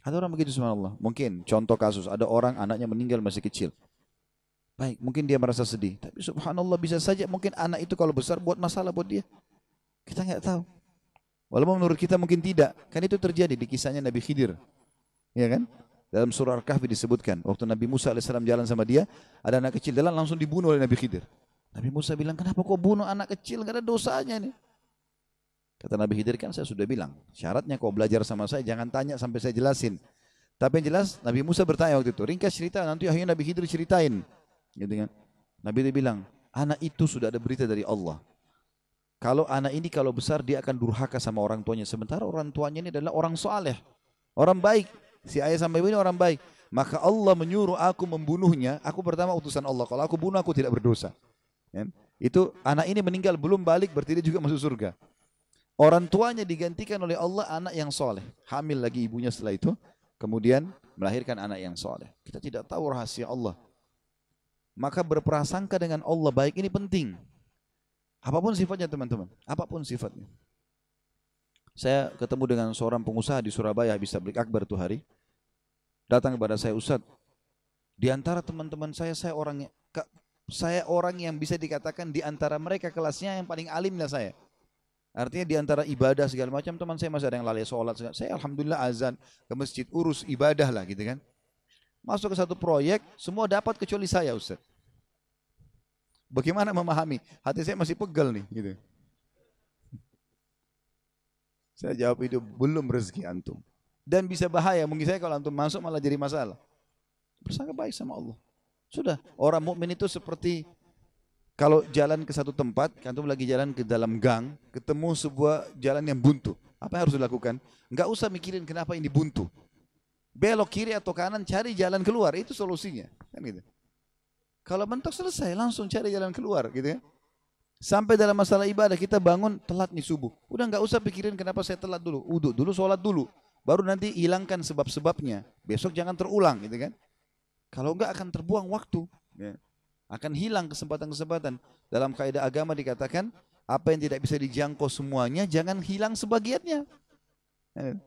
Ada orang begitu subhanallah. Mungkin contoh kasus, ada orang anaknya meninggal masih kecil. Baik, mungkin dia merasa sedih. Tapi subhanallah bisa saja mungkin anak itu kalau besar buat masalah buat dia. Kita nggak tahu. Walaupun menurut kita mungkin tidak. Kan itu terjadi di kisahnya Nabi Khidir. Ya kan? Dalam surah Al-Kahfi disebutkan. Waktu Nabi Musa AS jalan sama dia. Ada anak kecil jalan langsung dibunuh oleh Nabi Khidir. Nabi Musa bilang, kenapa kau bunuh anak kecil? Gak ada dosanya nih. Kata Nabi Khidir, kan saya sudah bilang. Syaratnya kau belajar sama saya jangan tanya sampai saya jelasin. Tapi yang jelas Nabi Musa bertanya waktu itu. Ringkas cerita, nanti akhirnya Nabi Khidir ceritain. Gitu kan? Nabi dia bilang, anak itu sudah ada berita dari Allah. Kalau anak ini kalau besar dia akan durhaka sama orang tuanya. Sementara orang tuanya ini adalah orang soleh, orang baik. Si ayah sama ibu ini orang baik. Maka Allah menyuruh aku membunuhnya. Aku pertama utusan Allah. Kalau aku bunuh aku tidak berdosa. Ya. Itu anak ini meninggal belum balik berarti dia juga masuk surga. Orang tuanya digantikan oleh Allah anak yang soleh. Hamil lagi ibunya setelah itu. Kemudian melahirkan anak yang soleh. Kita tidak tahu rahasia Allah. Maka berprasangka dengan Allah baik ini penting. Apapun sifatnya teman-teman, apapun sifatnya. Saya ketemu dengan seorang pengusaha di Surabaya habis tablik akbar tuh hari. Datang kepada saya, Ustadz, di antara teman-teman saya orang yang bisa dikatakan di antara mereka kelasnya yang paling alimnya saya. Artinya di antara ibadah segala macam teman saya masih ada yang lalai sholat. Saya alhamdulillah azan ke masjid urus ibadah lah gitu kan. Masuk ke satu proyek semua dapat kecuali saya Ustadz. Bagaimana memahami? Hati saya masih pegal nih, gitu. Saya jawab itu belum rezeki antum. Dan bisa bahaya, mungkin saya kalau antum masuk malah jadi masalah. Bersangka baik sama Allah. Sudah, orang mukmin itu seperti kalau jalan ke satu tempat, antum lagi jalan ke dalam gang, ketemu sebuah jalan yang buntu. Apa yang harus dilakukan? Enggak usah mikirin kenapa ini buntu. Belok kiri atau kanan, cari jalan keluar, itu solusinya. Kan gitu. Kalau mentok selesai, langsung cari jalan keluar gitu ya. Sampai dalam masalah ibadah, kita bangun telat nih subuh. Udah nggak usah pikirin kenapa saya telat dulu. Uduk dulu, sholat dulu. Baru nanti hilangkan sebab-sebabnya. Besok jangan terulang gitu kan. Kalau enggak akan terbuang waktu. Ya. Akan hilang kesempatan-kesempatan. Dalam kaidah agama dikatakan, apa yang tidak bisa dijangkau semuanya, jangan hilang sebagiannya. Ya.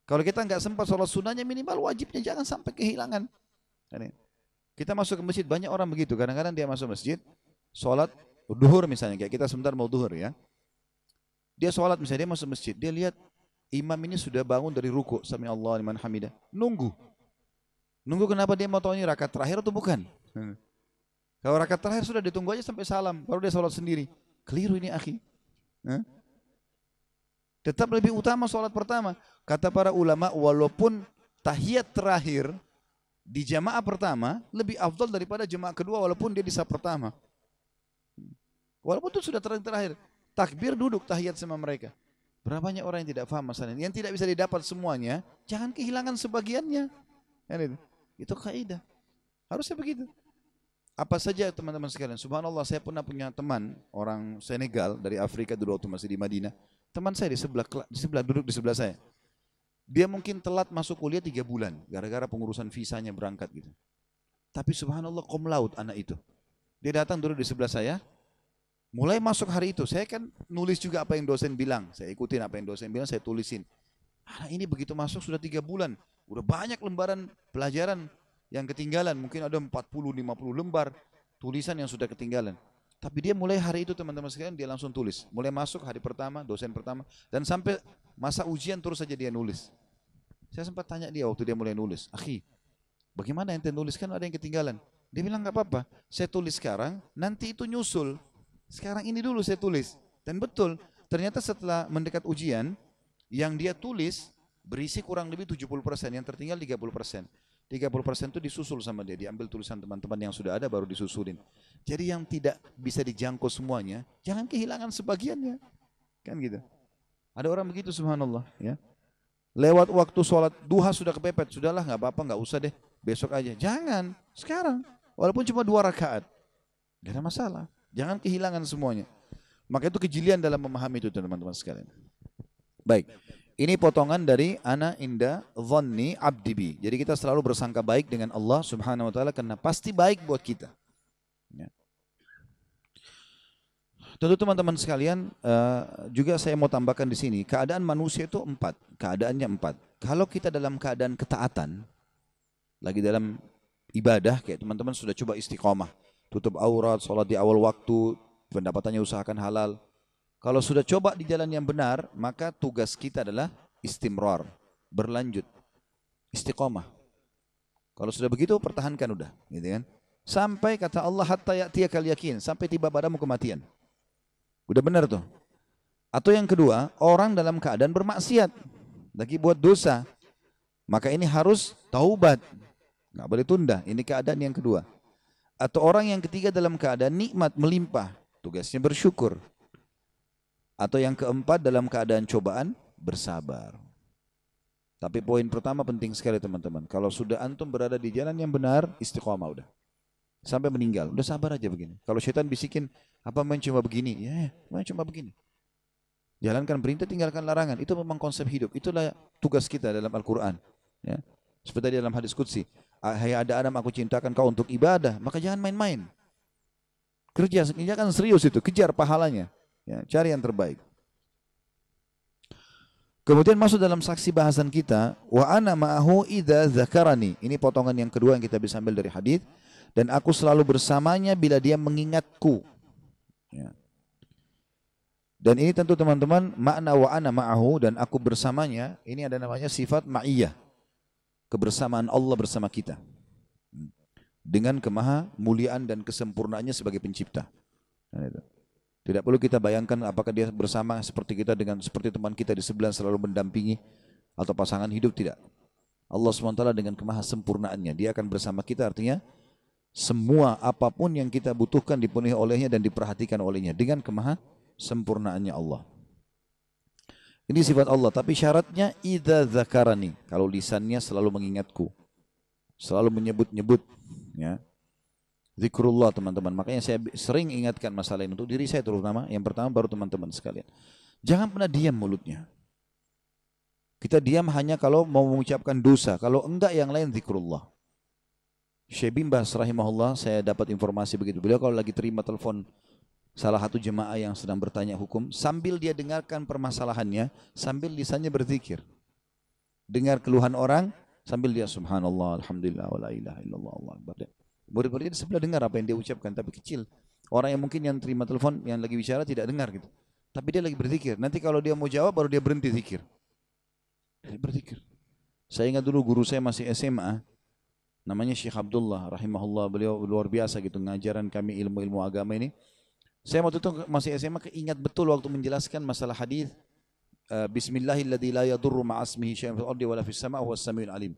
Kalau kita nggak sempat sholat sunnahnya, minimal wajibnya jangan sampai kehilangan. Ya. Kita masuk ke masjid, banyak orang begitu. Kadang-kadang dia masuk masjid, sholat duhur misalnya. Kayak kita sebentar mau duhur ya. Dia sholat misalnya, dia masuk masjid. Dia lihat imam ini sudah bangun dari ruku. Sami Allah liman hamidah. Nunggu. Nunggu kenapa dia mau tahu ini rakaat terakhir atau bukan. Kalau rakaat terakhir sudah ditunggu aja sampai salam. Baru dia sholat sendiri. Keliru ini akhi. Tetap lebih utama sholat pertama. Kata para ulama, walaupun tahiyat terakhir di jamaah pertama lebih afdal daripada jamaah kedua walaupun dia di saf pertama. Walaupun itu sudah terakhir. Takbir duduk tahiyat sama mereka. Berapa banyak orang yang tidak paham masalah ini. Yang tidak bisa didapat semuanya, jangan kehilangan sebagiannya. Itu kaidah. Harusnya begitu. Apa saja teman-teman sekalian. Subhanallah saya pernah punya teman orang Senegal dari Afrika dulu waktu masih di Madinah. Teman saya di sebelah duduk di sebelah saya. Dia mungkin telat masuk kuliah 3 bulan gara-gara pengurusan visanya berangkat gitu. Tapi subhanallah cum laude anak itu. Dia datang dulu di sebelah saya. Mulai masuk hari itu, saya kan nulis juga apa yang dosen bilang. Saya ikutin apa yang dosen bilang, saya tulisin. Anak ini begitu masuk sudah 3 bulan. Udah banyak lembaran pelajaran yang ketinggalan. Mungkin ada 40-50 lembar tulisan yang sudah ketinggalan. Tapi dia mulai hari itu teman-teman sekalian dia langsung tulis. Mulai masuk hari pertama, dosen pertama. Dan sampai masa ujian terus saja dia nulis. Saya sempat tanya dia waktu dia mulai nulis. Akhi, bagaimana ente nulis kan ada yang ketinggalan. Dia bilang gak apa-apa. Saya tulis sekarang, nanti itu nyusul. Sekarang ini dulu saya tulis. Dan betul, ternyata setelah mendekat ujian, yang dia tulis, berisi kurang lebih 70%, yang tertinggal 30%. 30% itu disusul sama dia, diambil tulisan teman-teman yang sudah ada baru disusulin. Jadi yang tidak bisa dijangkau semuanya, jangan kehilangan sebagiannya. Kan gitu. Ada orang begitu subhanallah, ya. Lewat waktu sholat duha sudah kepepet, sudahlah nggak apa-apa, nggak usah deh, besok aja. Jangan, sekarang. Walaupun cuma 2 rakaat, gak ada masalah. Jangan kehilangan semuanya. Maka itu kejelian dalam memahami itu teman-teman sekalian. Baik, ini potongan dari ana inda dhanni abdi bi. Jadi kita selalu bersangka baik dengan Allah Subhanahu wa taala karena pasti baik buat kita. Ya. Tentu teman-teman sekalian, juga saya mau tambahkan di sini, keadaan manusia itu 4, keadaannya 4. Kalau kita dalam keadaan ketaatan, lagi dalam ibadah, kayak teman-teman sudah coba istiqomah, tutup aurat, sholat di awal waktu, pendapatannya usahakan halal. Kalau sudah coba di jalan yang benar, maka tugas kita adalah istimrar, berlanjut, istiqomah. Kalau sudah begitu, pertahankan udah, gitu kan? Sampai kata Allah hatta ya'tiyakal yakin, sampai tiba padamu kematian. Udah benar tuh. Atau yang kedua, orang dalam keadaan bermaksiat, lagi buat dosa, maka ini harus taubat, nggak boleh tunda. Ini keadaan yang kedua. Atau orang yang ketiga dalam keadaan nikmat melimpah, tugasnya bersyukur. Atau yang keempat dalam keadaan cobaan, bersabar. Tapi poin pertama penting sekali teman-teman. Kalau sudah antum berada di jalan yang benar, istiqomah udah. Sampai meninggal, udah sabar aja begini. Kalau syaitan bisikin, apa main cuma begini? Ya, main cuma begini. Jalankan perintah, tinggalkan larangan. Itu memang konsep hidup. Itulah tugas kita dalam Al-Quran. Ya. Seperti dalam hadis Qudsi. Hai ada Adam, aku cintakan kau untuk ibadah. Maka jangan main-main. Kerjakan serius itu. Kejar pahalanya. Ya, cari yang terbaik. Kemudian masuk dalam saksi bahasan kita. Wa ana ma'ahu idza zakarani. Ini potongan yang kedua yang kita bisa ambil dari hadis. Dan aku selalu bersamanya bila dia mengingatku. Ya. Dan ini tentu teman-teman, makna wa ana ma'ahu dan aku bersamanya, ini ada namanya sifat ma'iyah. Kebersamaan Allah bersama kita. Dengan kemaha muliaan dan kesempurnaannya sebagai pencipta. Tidak perlu kita bayangkan apakah dia bersama seperti kita dengan seperti teman kita di sebelah selalu mendampingi atau pasangan hidup, tidak. Allah SWT dengan kemaha sempurnaannya, dia akan bersama kita, artinya semua apapun yang kita butuhkan dipenuhi olehnya dan diperhatikan olehnya dengan kemaha sempurnaannya Allah. Ini sifat Allah, tapi syaratnya idza zakarani, kalau lisannya selalu mengingatku, selalu menyebut-nyebut, ya. Zikrullah teman-teman. Makanya saya sering ingatkan masalah ini untuk diri saya terutama, yang pertama baru teman-teman sekalian. Jangan pernah diam mulutnya. Kita diam hanya kalau mau mengucapkan dosa, kalau enggak yang lain zikrullah. Syekh bin Baz rahimahullah, saya dapat informasi begitu. Beliau kalau lagi terima telepon salah satu jemaah yang sedang bertanya hukum, sambil dia dengarkan permasalahannya, sambil lisannya berzikir. Dengar keluhan orang, sambil dia subhanallah, alhamdulillah, wa la ilaha illallah, Allah akbar. Murid-murid di sebelah dengar apa yang dia ucapkan, tapi kecil. Orang yang mungkin yang terima telepon, yang lagi bicara tidak dengar gitu. Tapi dia lagi berzikir. Nanti kalau dia mau jawab, baru dia berhenti zikir. Dia berzikir. Saya ingat dulu guru saya masih SMA, namanya Syekh Abdullah rahimahullah, beliau luar biasa gitu ngajaran kami ilmu-ilmu agama ini. Saya waktu itu masih SMA keingat betul waktu menjelaskan masalah hadis Bismillahilladzi la yadurru ma'asmihi syai'un fil ardi wala fis sama'i huwas samiul alim.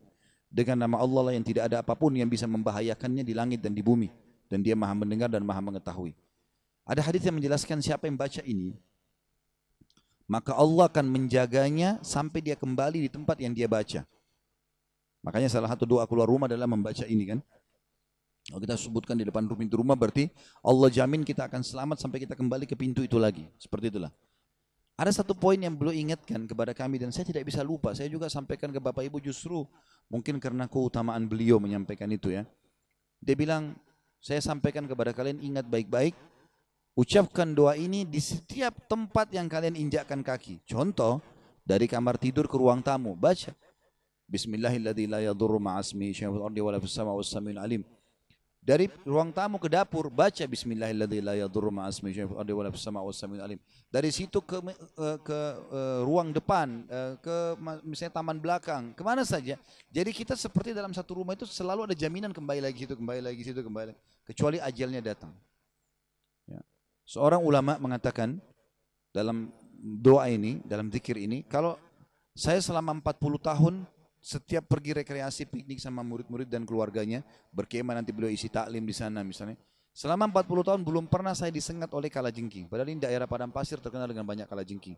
Dengan nama Allah lah yang tidak ada apapun yang bisa membahayakannya di langit dan di bumi, dan dia maha mendengar dan maha mengetahui. Ada hadis yang menjelaskan siapa yang baca ini, maka Allah akan menjaganya sampai dia kembali di tempat yang dia baca. Makanya salah satu doa keluar rumah adalah membaca ini kan. Kalau kita sebutkan di depan pintu rumah, berarti Allah jamin kita akan selamat sampai kita kembali ke pintu itu lagi. Seperti itulah. Ada satu poin yang beliau ingatkan kepada kami dan saya tidak bisa lupa. Saya juga sampaikan ke Bapak Ibu, justru mungkin karena keutamaan beliau menyampaikan itu ya. Dia bilang, saya sampaikan kepada kalian, ingat baik-baik, ucapkan doa ini di setiap tempat yang kalian injakkan kaki. Contoh, dari kamar tidur ke ruang tamu, baca Bismillahilladzi la yadurru ma'asmihi syai'un fil ardi wala fis sama'i was samiul alim. Dari ruang tamu ke dapur, baca Bismillahilladzi la yadurru ma'asmihi syai'un fil ardi wala fis sama'i was samiul alim. Dari situ ke ruang depan, ke misalnya taman belakang, kemana saja. Jadi kita seperti dalam satu rumah itu selalu ada jaminan kembali lagi situ, kembali lagi situ, kembali lagi. Kecuali ajalnya datang. Ya. Seorang ulama mengatakan dalam doa ini, dalam zikir ini, kalau Saya selama 40 tahun setiap pergi rekreasi piknik sama murid-murid dan keluarganya, berkemah nanti beliau isi taklim di sana misalnya. Selama 40 tahun belum pernah saya disengat oleh kalajengking. Padahal ini daerah padang pasir terkenal dengan banyak kalajengking.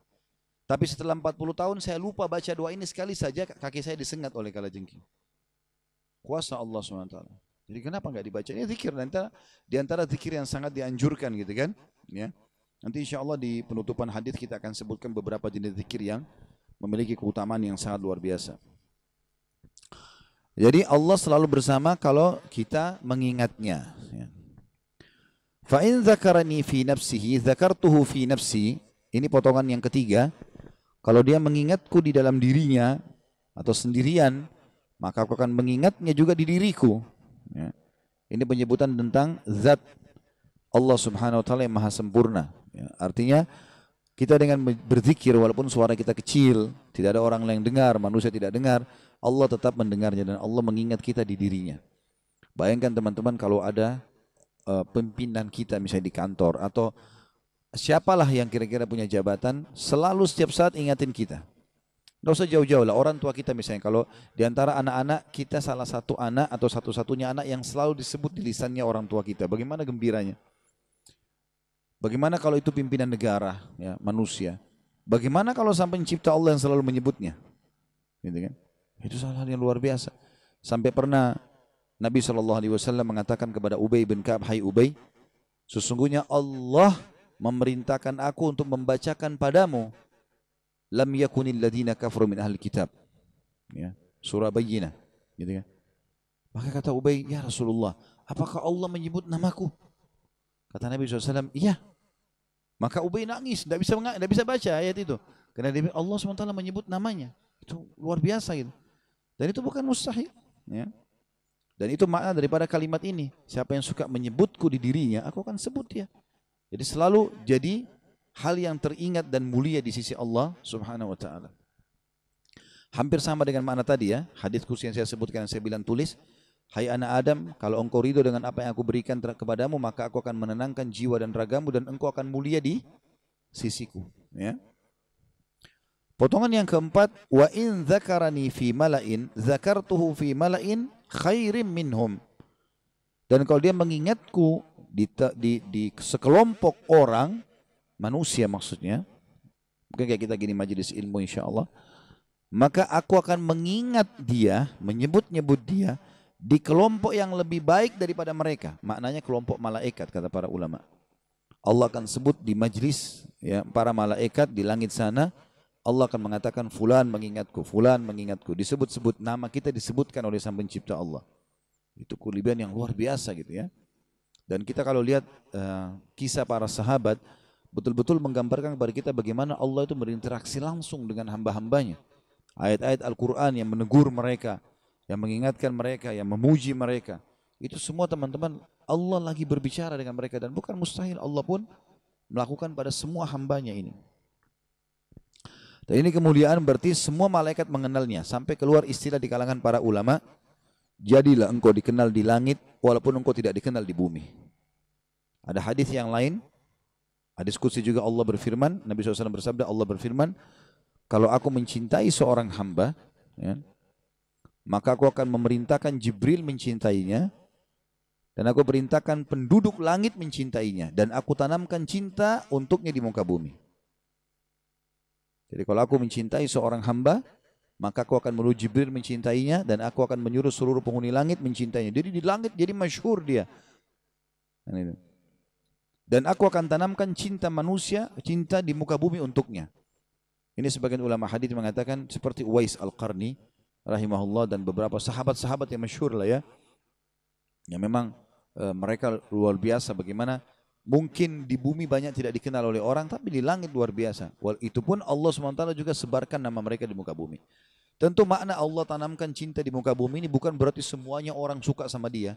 Tapi setelah 40 tahun saya lupa baca doa ini, sekali saja kaki saya disengat oleh kalajengking. Kuasa Allah SWT. Jadi kenapa enggak dibaca? Ini zikir di antara zikir yang sangat dianjurkan gitu kan? Ya. Nanti insya Allah di penutupan hadis kita akan sebutkan beberapa jenis zikir yang memiliki keutamaan yang sangat luar biasa. Jadi Allah selalu bersama kalau kita mengingatnya. Fa in dzakarani fi nafsihi dzakartuhu fi nafsi. Ini potongan yang ketiga. Kalau dia mengingatku di dalam dirinya atau sendirian, maka aku akan mengingatnya juga di diriku. Ya. Ini penyebutan tentang zat Allah Subhanahu wa taala yang maha sempurna. Ya. Artinya kita dengan berzikir walaupun suara kita kecil, tidak ada orang yang dengar, manusia tidak dengar, Allah tetap mendengarnya dan Allah mengingat kita di dirinya. Bayangkan teman-teman kalau ada pimpinan kita misalnya di kantor atau siapalah yang kira-kira punya jabatan, selalu setiap saat ingatin kita. Tidak usah jauh-jauh lah, orang tua kita misalnya, kalau di antara anak-anak kita salah satu anak atau satu-satunya anak yang selalu disebut di lisannya orang tua kita, bagaimana gembiranya? Bagaimana kalau itu pimpinan negara, ya, manusia? Bagaimana kalau sampai pencipta Allah yang selalu menyebutnya? Gitu kan? Itu hal yang luar biasa. Sampai pernah Nabi SAW mengatakan kepada Ubay bin Ka'ab, hai Ubay, sesungguhnya Allah memerintahkan aku untuk membacakan padamu lam yakunil ladina kafaru min ahli kitab. Ya, surah Bayyinah. Gitu kan? Maka kata Ubay, ya Rasulullah, apakah Allah menyebut namaku? Kata Nabi SAW, iya. Maka Ubay nangis, tidak bisa baca ayat itu. Karena Allah SWT menyebut namanya. Itu luar biasa gitu. Dan itu bukan mustahil. Ya. Dan itu makna daripada kalimat ini. Siapa yang suka menyebutku di dirinya, aku akan sebut dia. Jadi selalu jadi hal yang teringat dan mulia di sisi Allah Subhanahu wa taala. Hampir sama dengan makna tadi ya, hadis kursi yang saya sebutkan, yang saya bilang tulis, hai anak Adam, kalau engkau ridho dengan apa yang aku berikan kepadamu, maka aku akan menenangkan jiwa dan ragamu dan engkau akan mulia di sisiku. Ya. Potongan yang keempat, wa in dzakarani fi mala'in dzakartuhu fi mala'in khairim minhum. Dan kalau dia mengingatku di sekelompok orang, manusia maksudnya, mungkin kayak kita gini majelis ilmu insyaallah, maka aku akan mengingat dia, menyebut-nyebut dia di kelompok yang lebih baik daripada mereka. Maknanya kelompok malaikat kata para ulama. Allah akan sebut di majlis ya, para malaikat di langit sana, Allah akan mengatakan fulan mengingatku, fulan mengingatku. Disebut-sebut nama kita disebutkan oleh Sang Pencipta Allah. Itu kelebihan yang luar biasa gitu ya. Dan kita kalau lihat kisah para sahabat, betul-betul menggambarkan kepada kita bagaimana Allah itu berinteraksi langsung dengan hamba-hambanya. Ayat-ayat Al-Quran yang menegur mereka, yang mengingatkan mereka, yang memuji mereka. Itu semua teman-teman Allah lagi berbicara dengan mereka. Dan bukan mustahil Allah pun melakukan pada semua hambanya ini. Dan ini kemuliaan berarti semua malaikat mengenalnya. Sampai keluar istilah di kalangan para ulama, jadilah engkau dikenal di langit walaupun engkau tidak dikenal di bumi. Ada hadis yang lain, hadis qudsi juga Allah berfirman, Nabi SAW bersabda, Allah berfirman, kalau aku mencintai seorang hamba, ya, maka aku akan memerintahkan Jibril mencintainya, dan aku perintahkan penduduk langit mencintainya, dan aku tanamkan cinta untuknya di muka bumi. Jadi kalau aku mencintai seorang hamba, maka aku akan menyuruh Jibril mencintainya, dan aku akan menyuruh seluruh penghuni langit mencintainya. Jadi di langit jadi masyhur dia. Dan aku akan tanamkan cinta manusia, cinta di muka bumi untuknya. Ini sebagian ulama hadis mengatakan seperti Uwais Al-Qarni rahimahullah dan beberapa sahabat-sahabat yang masyhur lah ya. Yang memang mereka luar biasa bagaimana mungkin di bumi banyak tidak dikenal oleh orang, tapi di langit luar biasa. Itu pun Allah SWT juga sebarkan nama mereka di muka bumi. Tentu makna Allah tanamkan cinta di muka bumi ini bukan berarti semuanya orang suka sama dia.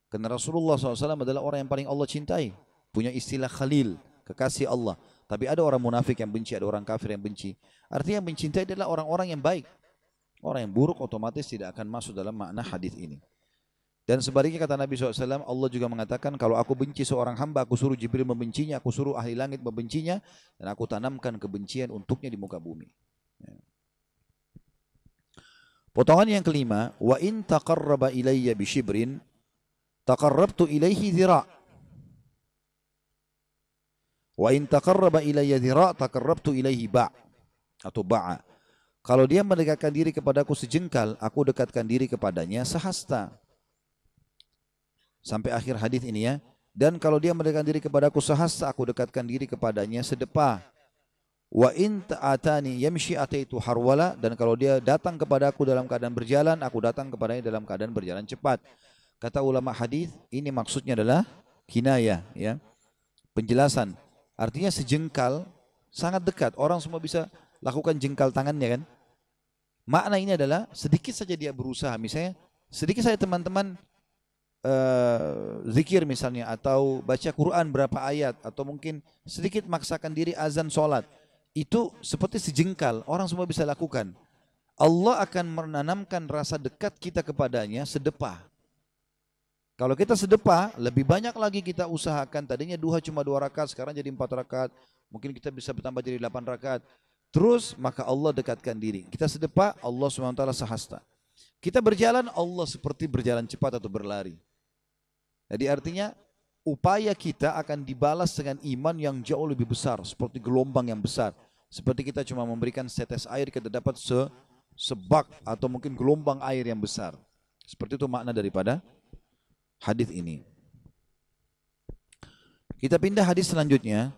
Karena Rasulullah SAW adalah orang yang paling Allah cintai. Punya istilah Khalil, kekasih Allah. Tapi ada orang munafik yang benci, ada orang kafir yang benci. Artinya yang mencintai adalah orang-orang yang baik. Orang yang buruk otomatis tidak akan masuk dalam makna hadis ini. Dan sebaliknya kata Nabi SAW, Allah juga mengatakan, kalau aku benci seorang hamba, aku suruh Jibril membencinya, aku suruh ahli langit membencinya, dan aku tanamkan kebencian untuknya di muka bumi. Potongan yang kelima, wa in taqarraba ilayya bi shibrin taqarrabtu ilaihi dhira'. Wa in taqarraba ilayya dhira' taqarrabtu ilaihi ba' atau ba'a. Kalau dia mendekatkan diri kepadaku sejengkal, aku dekatkan diri kepadanya sehasta. Sampai akhir hadis ini ya. Dan kalau dia mendekatkan diri kepadaku sehasta, aku dekatkan diri kepadanya sedepah. Wa in ta'atani yamshi ataitu harwala, dan kalau dia datang kepadaku dalam keadaan berjalan, aku datang kepadanya dalam keadaan berjalan cepat. Kata ulama hadis, ini maksudnya adalah kinayah ya. Penjelasan. Artinya sejengkal, sangat dekat. Orang semua bisa lakukan jengkal tangannya kan. Makna ini adalah sedikit saja dia berusaha. Misalnya sedikit saja teman-teman zikir misalnya, atau baca Quran berapa ayat, atau mungkin sedikit maksakan diri azan sholat. Itu seperti sejengkal, orang semua bisa lakukan. Allah akan menanamkan rasa dekat kita kepadanya sedepah. Kalau kita sedepah, lebih banyak lagi kita usahakan. Tadinya duha cuma 2 rakaat, sekarang jadi 4 rakaat. Mungkin kita bisa bertambah jadi 8 rakaat. Terus maka Allah dekatkan diri. Kita sedepah, Allah SWT sehasta. Kita berjalan, Allah seperti berjalan cepat atau berlari. Jadi artinya upaya kita akan dibalas dengan iman yang jauh lebih besar. Seperti gelombang yang besar. Seperti kita cuma memberikan setes air, kita dapat sebak atau mungkin gelombang air yang besar. Seperti itu makna daripada hadis ini. Kita pindah hadis selanjutnya.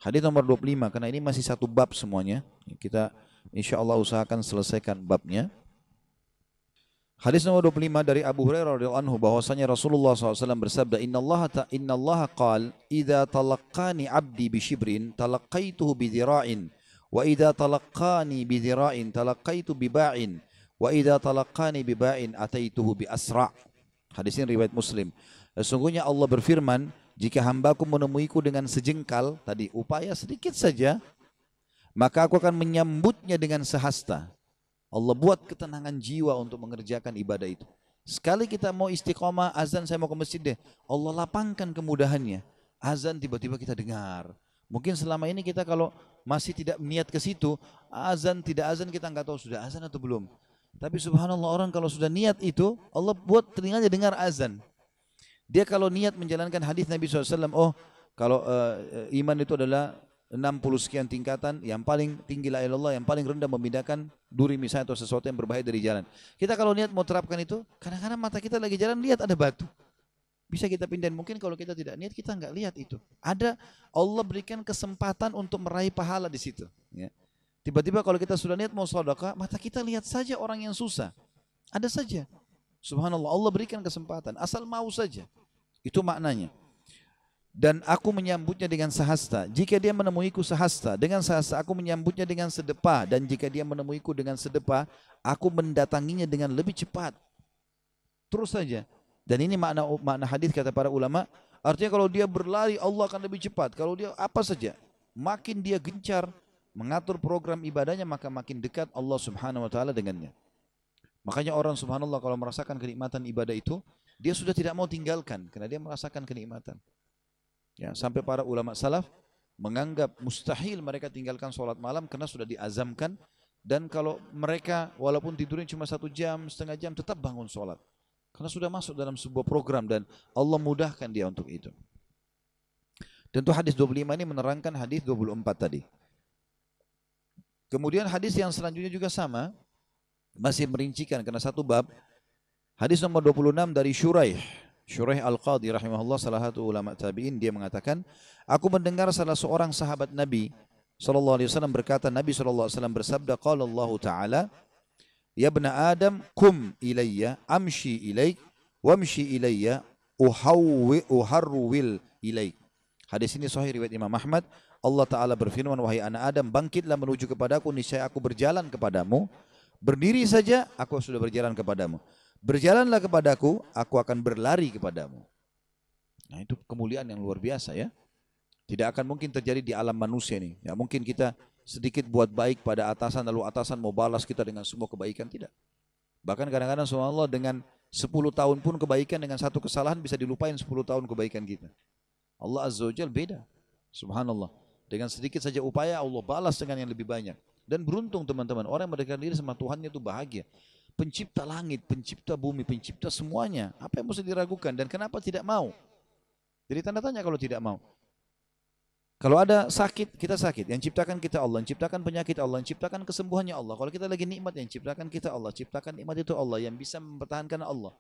Hadis nomor 25, karena ini masih satu bab semuanya. Kita insyaallah usahakan selesaikan babnya. Hadis nomor 25 dari Abu Hurairah radhiyallahu anhu bahwasanya Rasulullah SAW bersabda, Innallaha qala idza talaqqani 'abdi bi shibrin talaqqaituhu bi dhira'in wa idza talaqqani bi dhira'in talaqqaitu bi ba'in wa idza talaqqani bi ba'in ataituhu bi asra'. Hadis ini riwayat Muslim. Sesungguhnya Allah berfirman, jika hambaku menemuiku dengan sejengkal, tadi upaya sedikit saja, maka aku akan menyambutnya dengan sehasta. Allah buat ketenangan jiwa untuk mengerjakan ibadah itu. Sekali kita mau istiqomah, azan saya mau ke masjid deh, Allah lapangkan kemudahannya. Azan tiba-tiba kita dengar. Mungkin selama ini kita kalau masih tidak niat ke situ, azan tidak azan kita nggak tahu sudah azan atau belum. Tapi subhanallah, orang kalau sudah niat itu, Allah buat telinganya dengar azan. Dia kalau niat menjalankan hadis Nabi SAW, oh kalau iman itu adalah 60 sekian tingkatan, yang paling tinggi la ilaha illallah, yang paling rendah memindahkan duri misalnya atau sesuatu yang berbahaya dari jalan. Kita kalau niat mau terapkan itu, kadang-kadang mata kita lagi jalan lihat ada batu, bisa kita pindahin. Mungkin kalau kita tidak niat kita nggak lihat itu. Ada, Allah berikan kesempatan untuk meraih pahala di situ. Ya. Tiba-tiba kalau kita sudah niat mau sedekah, mata kita lihat saja orang yang susah. Ada saja. Subhanallah, Allah berikan kesempatan, asal mau saja. Itu maknanya. Dan aku menyambutnya dengan sehasta. Jika dia menemuiku sehasta, dengan sehasta aku menyambutnya dengan sedepah. Dan jika dia menemuiku dengan sedepah, aku mendatanginya dengan lebih cepat. Terus saja. Dan ini makna hadis kata para ulama. Artinya kalau dia berlari, Allah akan lebih cepat. Kalau dia apa saja, makin dia gencar mengatur program ibadahnya, maka makin dekat Allah Subhanahu wa taala dengannya. Makanya orang subhanallah kalau merasakan kenikmatan ibadah itu, dia sudah tidak mau tinggalkan karena dia merasakan kenikmatan. Ya, sampai para ulama salaf menganggap mustahil mereka tinggalkan sholat malam karena sudah diazamkan. Dan kalau mereka walaupun tidurnya cuma 1 jam, setengah jam, tetap bangun sholat. Karena sudah masuk dalam sebuah program dan Allah mudahkan dia untuk itu. Tentu hadis 25 ini menerangkan hadis 24 tadi. Kemudian hadis yang selanjutnya juga sama, masih merincikan karena satu bab. Hadis nomor 26 dari Syuraih Al-Qadhi rahimahullah, salah satu ulama tabi'in, dia mengatakan, aku mendengar salah seorang sahabat Nabi SAW berkata, Nabi SAW bersabda, qala Allah Ta'ala, ya ibna Adam, kum ilayya, amshi ilaik, wamshi ilayya, uharwil ilaik. Hadis ini sahih riwayat Imam Ahmad. Allah Ta'ala berfirman, wahai anak Adam, bangkitlah menuju kepadaku, niscaya aku berjalan kepadamu. Berdiri saja, aku sudah berjalan kepadamu. Berjalanlah kepadaku, aku akan berlari kepadamu. Nah, itu kemuliaan yang luar biasa ya. Tidak akan mungkin terjadi di alam manusia ini. Ya, mungkin kita sedikit buat baik pada atasan, lalu atasan mau balas kita dengan semua kebaikan, tidak. Bahkan kadang-kadang subhanallah dengan 10 tahun pun kebaikan, dengan satu kesalahan bisa dilupain 10 tahun kebaikan kita. Allah Azza wa Jalla beda. Subhanallah. Dengan sedikit saja upaya Allah balas dengan yang lebih banyak. Dan beruntung teman-teman, orang yang mendekatkan diri sama Tuhannya itu bahagia. Pencipta langit, pencipta bumi, pencipta semuanya. Apa yang mesti diragukan dan kenapa tidak mau? Jadi tanda tanya kalau tidak mau. Kalau ada sakit, kita sakit. Yang ciptakan kita Allah, yang ciptakan penyakit Allah, yang ciptakan kesembuhannya Allah. Kalau kita lagi nikmat, yang ciptakan kita Allah, ciptakan nikmat itu Allah, yang bisa mempertahankan Allah,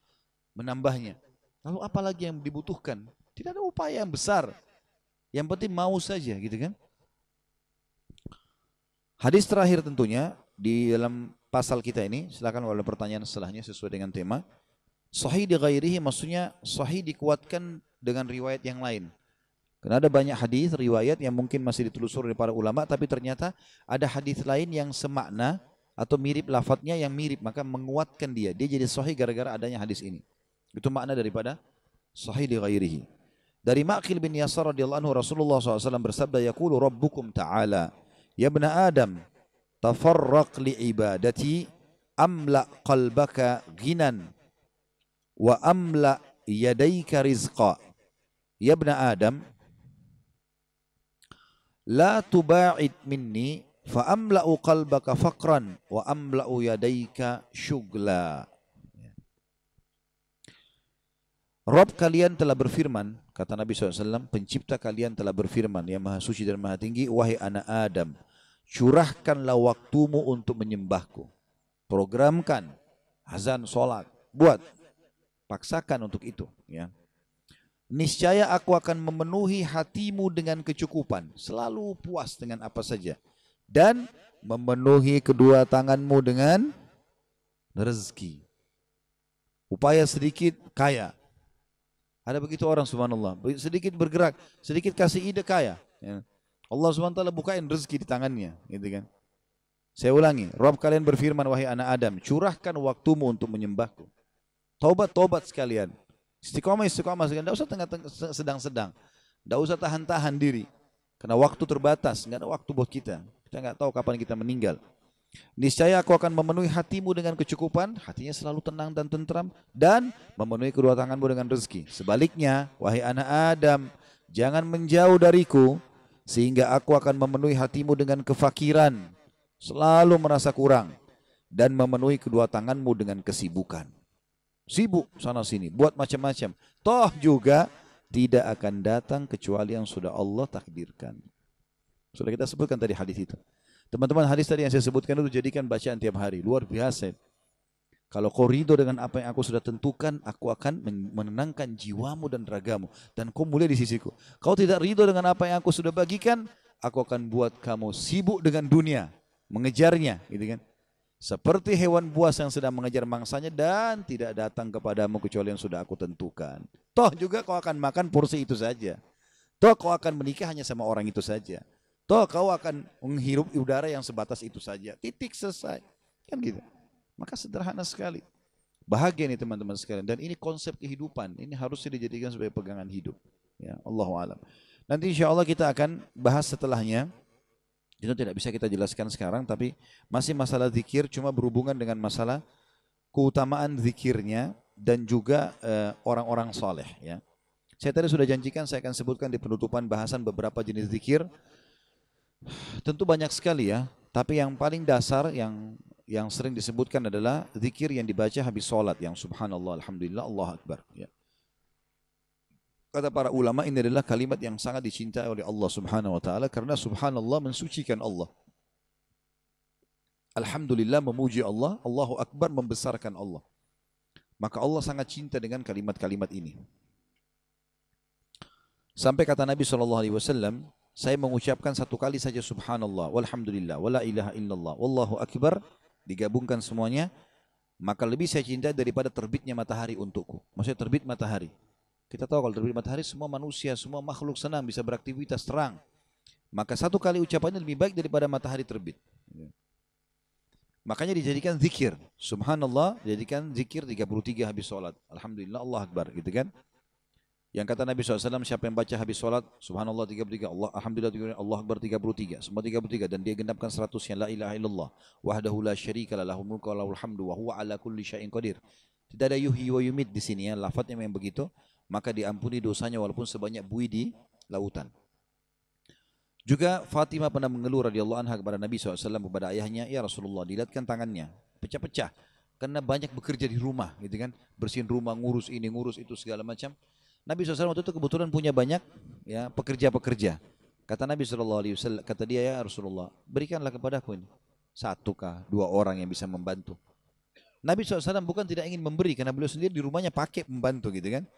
menambahnya. Lalu apa lagi yang dibutuhkan? Tidak ada upaya yang besar. Yang penting mau saja, gitu kan? Hadis terakhir tentunya di dalam pasal kita ini, silakan kalau ada pertanyaan setelahnya sesuai dengan tema. Sahih di ghairihi maksudnya sahih dikuatkan dengan riwayat yang lain. Karena ada banyak hadis riwayat yang mungkin masih ditelusuri oleh para ulama, tapi ternyata ada hadis lain yang semakna atau mirip lafadznya yang mirip, maka menguatkan dia. Dia jadi sahih gara-gara adanya hadis ini. Itu makna daripada sahih li ghairihi. Dari Ma'qil bin Yasar radhiyallahu anhu Rasulullah SAW bersabda, yaqulu rabbukum ta'ala, ya ibna Adam, tafarraq li ibadati, amla qalbaka ghinan, wa amla yadayka rizqa. Ya ibna Adam, la tuba'id minni fa amla'u qalbaka faqran wa amla'u yadayka syugla. Rabb kalian telah berfirman, kata Nabi SAW, pencipta kalian telah berfirman, yang maha suci dan maha tinggi, wahai anak Adam, curahkanlah waktumu untuk menyembahku. Programkan, azan, sholat, buat, paksakan untuk itu. Ya. Niscaya aku akan memenuhi hatimu dengan kecukupan, selalu puas dengan apa saja, dan memenuhi kedua tanganmu dengan rezeki. Upaya sedikit kaya. Ada begitu orang subhanallah, sedikit bergerak, sedikit kasih ide kaya. Ya. Allah SWT bukain rezeki di tangannya, gitu kan. Saya ulangi, Rabb kalian berfirman, wahai anak Adam, curahkan waktumu untuk menyembahku. Taubat sekalian. Istiqomah sekalian, tidak usah sedang-sedang, tidak usah tahan-tahan diri, karena waktu terbatas, nggak ada waktu buat kita nggak tahu kapan kita meninggal. Niscaya aku akan memenuhi hatimu dengan kecukupan, hatinya selalu tenang dan tentram, dan memenuhi kedua tanganmu dengan rezeki. Sebaliknya, wahai anak Adam, jangan menjauh dariku, sehingga aku akan memenuhi hatimu dengan kefakiran, selalu merasa kurang, dan memenuhi kedua tanganmu dengan kesibukan. Sibuk sana sini, buat macam-macam. Toh juga tidak akan datang kecuali yang sudah Allah takdirkan. Sudah kita sebutkan tadi hadis itu. Teman-teman, hadis tadi yang saya sebutkan itu jadikan bacaan tiap hari. Luar biasa. Kalau kau ridho dengan apa yang aku sudah tentukan, aku akan menenangkan jiwamu dan ragamu. Dan kau mulia di sisiku. Kau tidak ridho dengan apa yang aku sudah bagikan, aku akan buat kamu sibuk dengan dunia, mengejarnya, gitu kan? Seperti hewan buas yang sedang mengejar mangsanya dan tidak datang kepadamu kecuali yang sudah aku tentukan. Toh juga kau akan makan porsi itu saja. Toh kau akan menikah hanya sama orang itu saja. Toh kau akan menghirup udara yang sebatas itu saja. Titik, selesai. Kan gitu. Maka sederhana sekali. Bahagia nih teman-teman sekalian. Dan ini konsep kehidupan. Ini harusnya dijadikan sebagai pegangan hidup. Ya, Allahu a'lam. Nanti insya Allah kita akan bahas setelahnya. Itu tidak bisa kita jelaskan sekarang, tapi masih masalah zikir, cuma berhubungan dengan masalah keutamaan zikirnya dan juga orang-orang soleh. Ya. Saya tadi sudah janjikan saya akan sebutkan di penutupan bahasan beberapa jenis zikir. Tentu banyak sekali ya, tapi yang paling dasar yang sering disebutkan adalah zikir yang dibaca habis sholat, yang subhanallah, alhamdulillah, Allah akbar. Ya. Kata para ulama, ini adalah kalimat yang sangat dicintai oleh Allah Subhanahu wa taala karena subhanallah mensucikan Allah. Alhamdulillah memuji Allah, Allahu akbar membesarkan Allah. Maka Allah sangat cinta dengan kalimat-kalimat ini. Sampai kata Nabi SAW, saya mengucapkan satu kali saja subhanallah, walhamdulillah, wala ilaha illallah, wallahu akbar, digabungkan semuanya, maka lebih saya cintai daripada terbitnya matahari untukku. Maksudnya terbit matahari. Kita tahu kalau terbit matahari semua manusia, semua makhluk senang bisa beraktivitas terang. Maka satu kali ucapannya lebih baik daripada matahari terbit. Makanya dijadikan zikir. Subhanallah dijadikan zikir 33 habis sholat. Alhamdulillah, Allah akbar, gitu kan? Yang kata Nabi SAW, siapa yang baca habis sholat, subhanallah 33, alhamdulillah 33, Allah akbar 33, semua 33, dan dia genapkan 100-nya, la ilaha illallah, wahdahu la syarika lah, lahul mulku wa lahul hamdu, wa huwa ala kulli syai'in qadir. Tidak ada yuhyi wa yumit di sini ya, lafadznya memang begitu. Maka diampuni dosanya walaupun sebanyak buih di lautan. Juga Fatimah pernah mengeluh radhiyallahu anha kepada Nabi SAW kepada ayahnya, ya Rasulullah, dilihatkan tangannya pecah-pecah karena banyak bekerja di rumah, gitu kan, bersihin rumah, ngurus ini, ngurus itu segala macam. Nabi SAW waktu itu kebetulan punya banyak ya pekerja-pekerja. Kata Nabi SAW, kata dia, ya Rasulullah, berikanlah kepadaku ini satu kah, dua orang yang bisa membantu. Nabi SAW bukan tidak ingin memberi karena beliau sendiri di rumahnya pakai pembantu, gitu kan.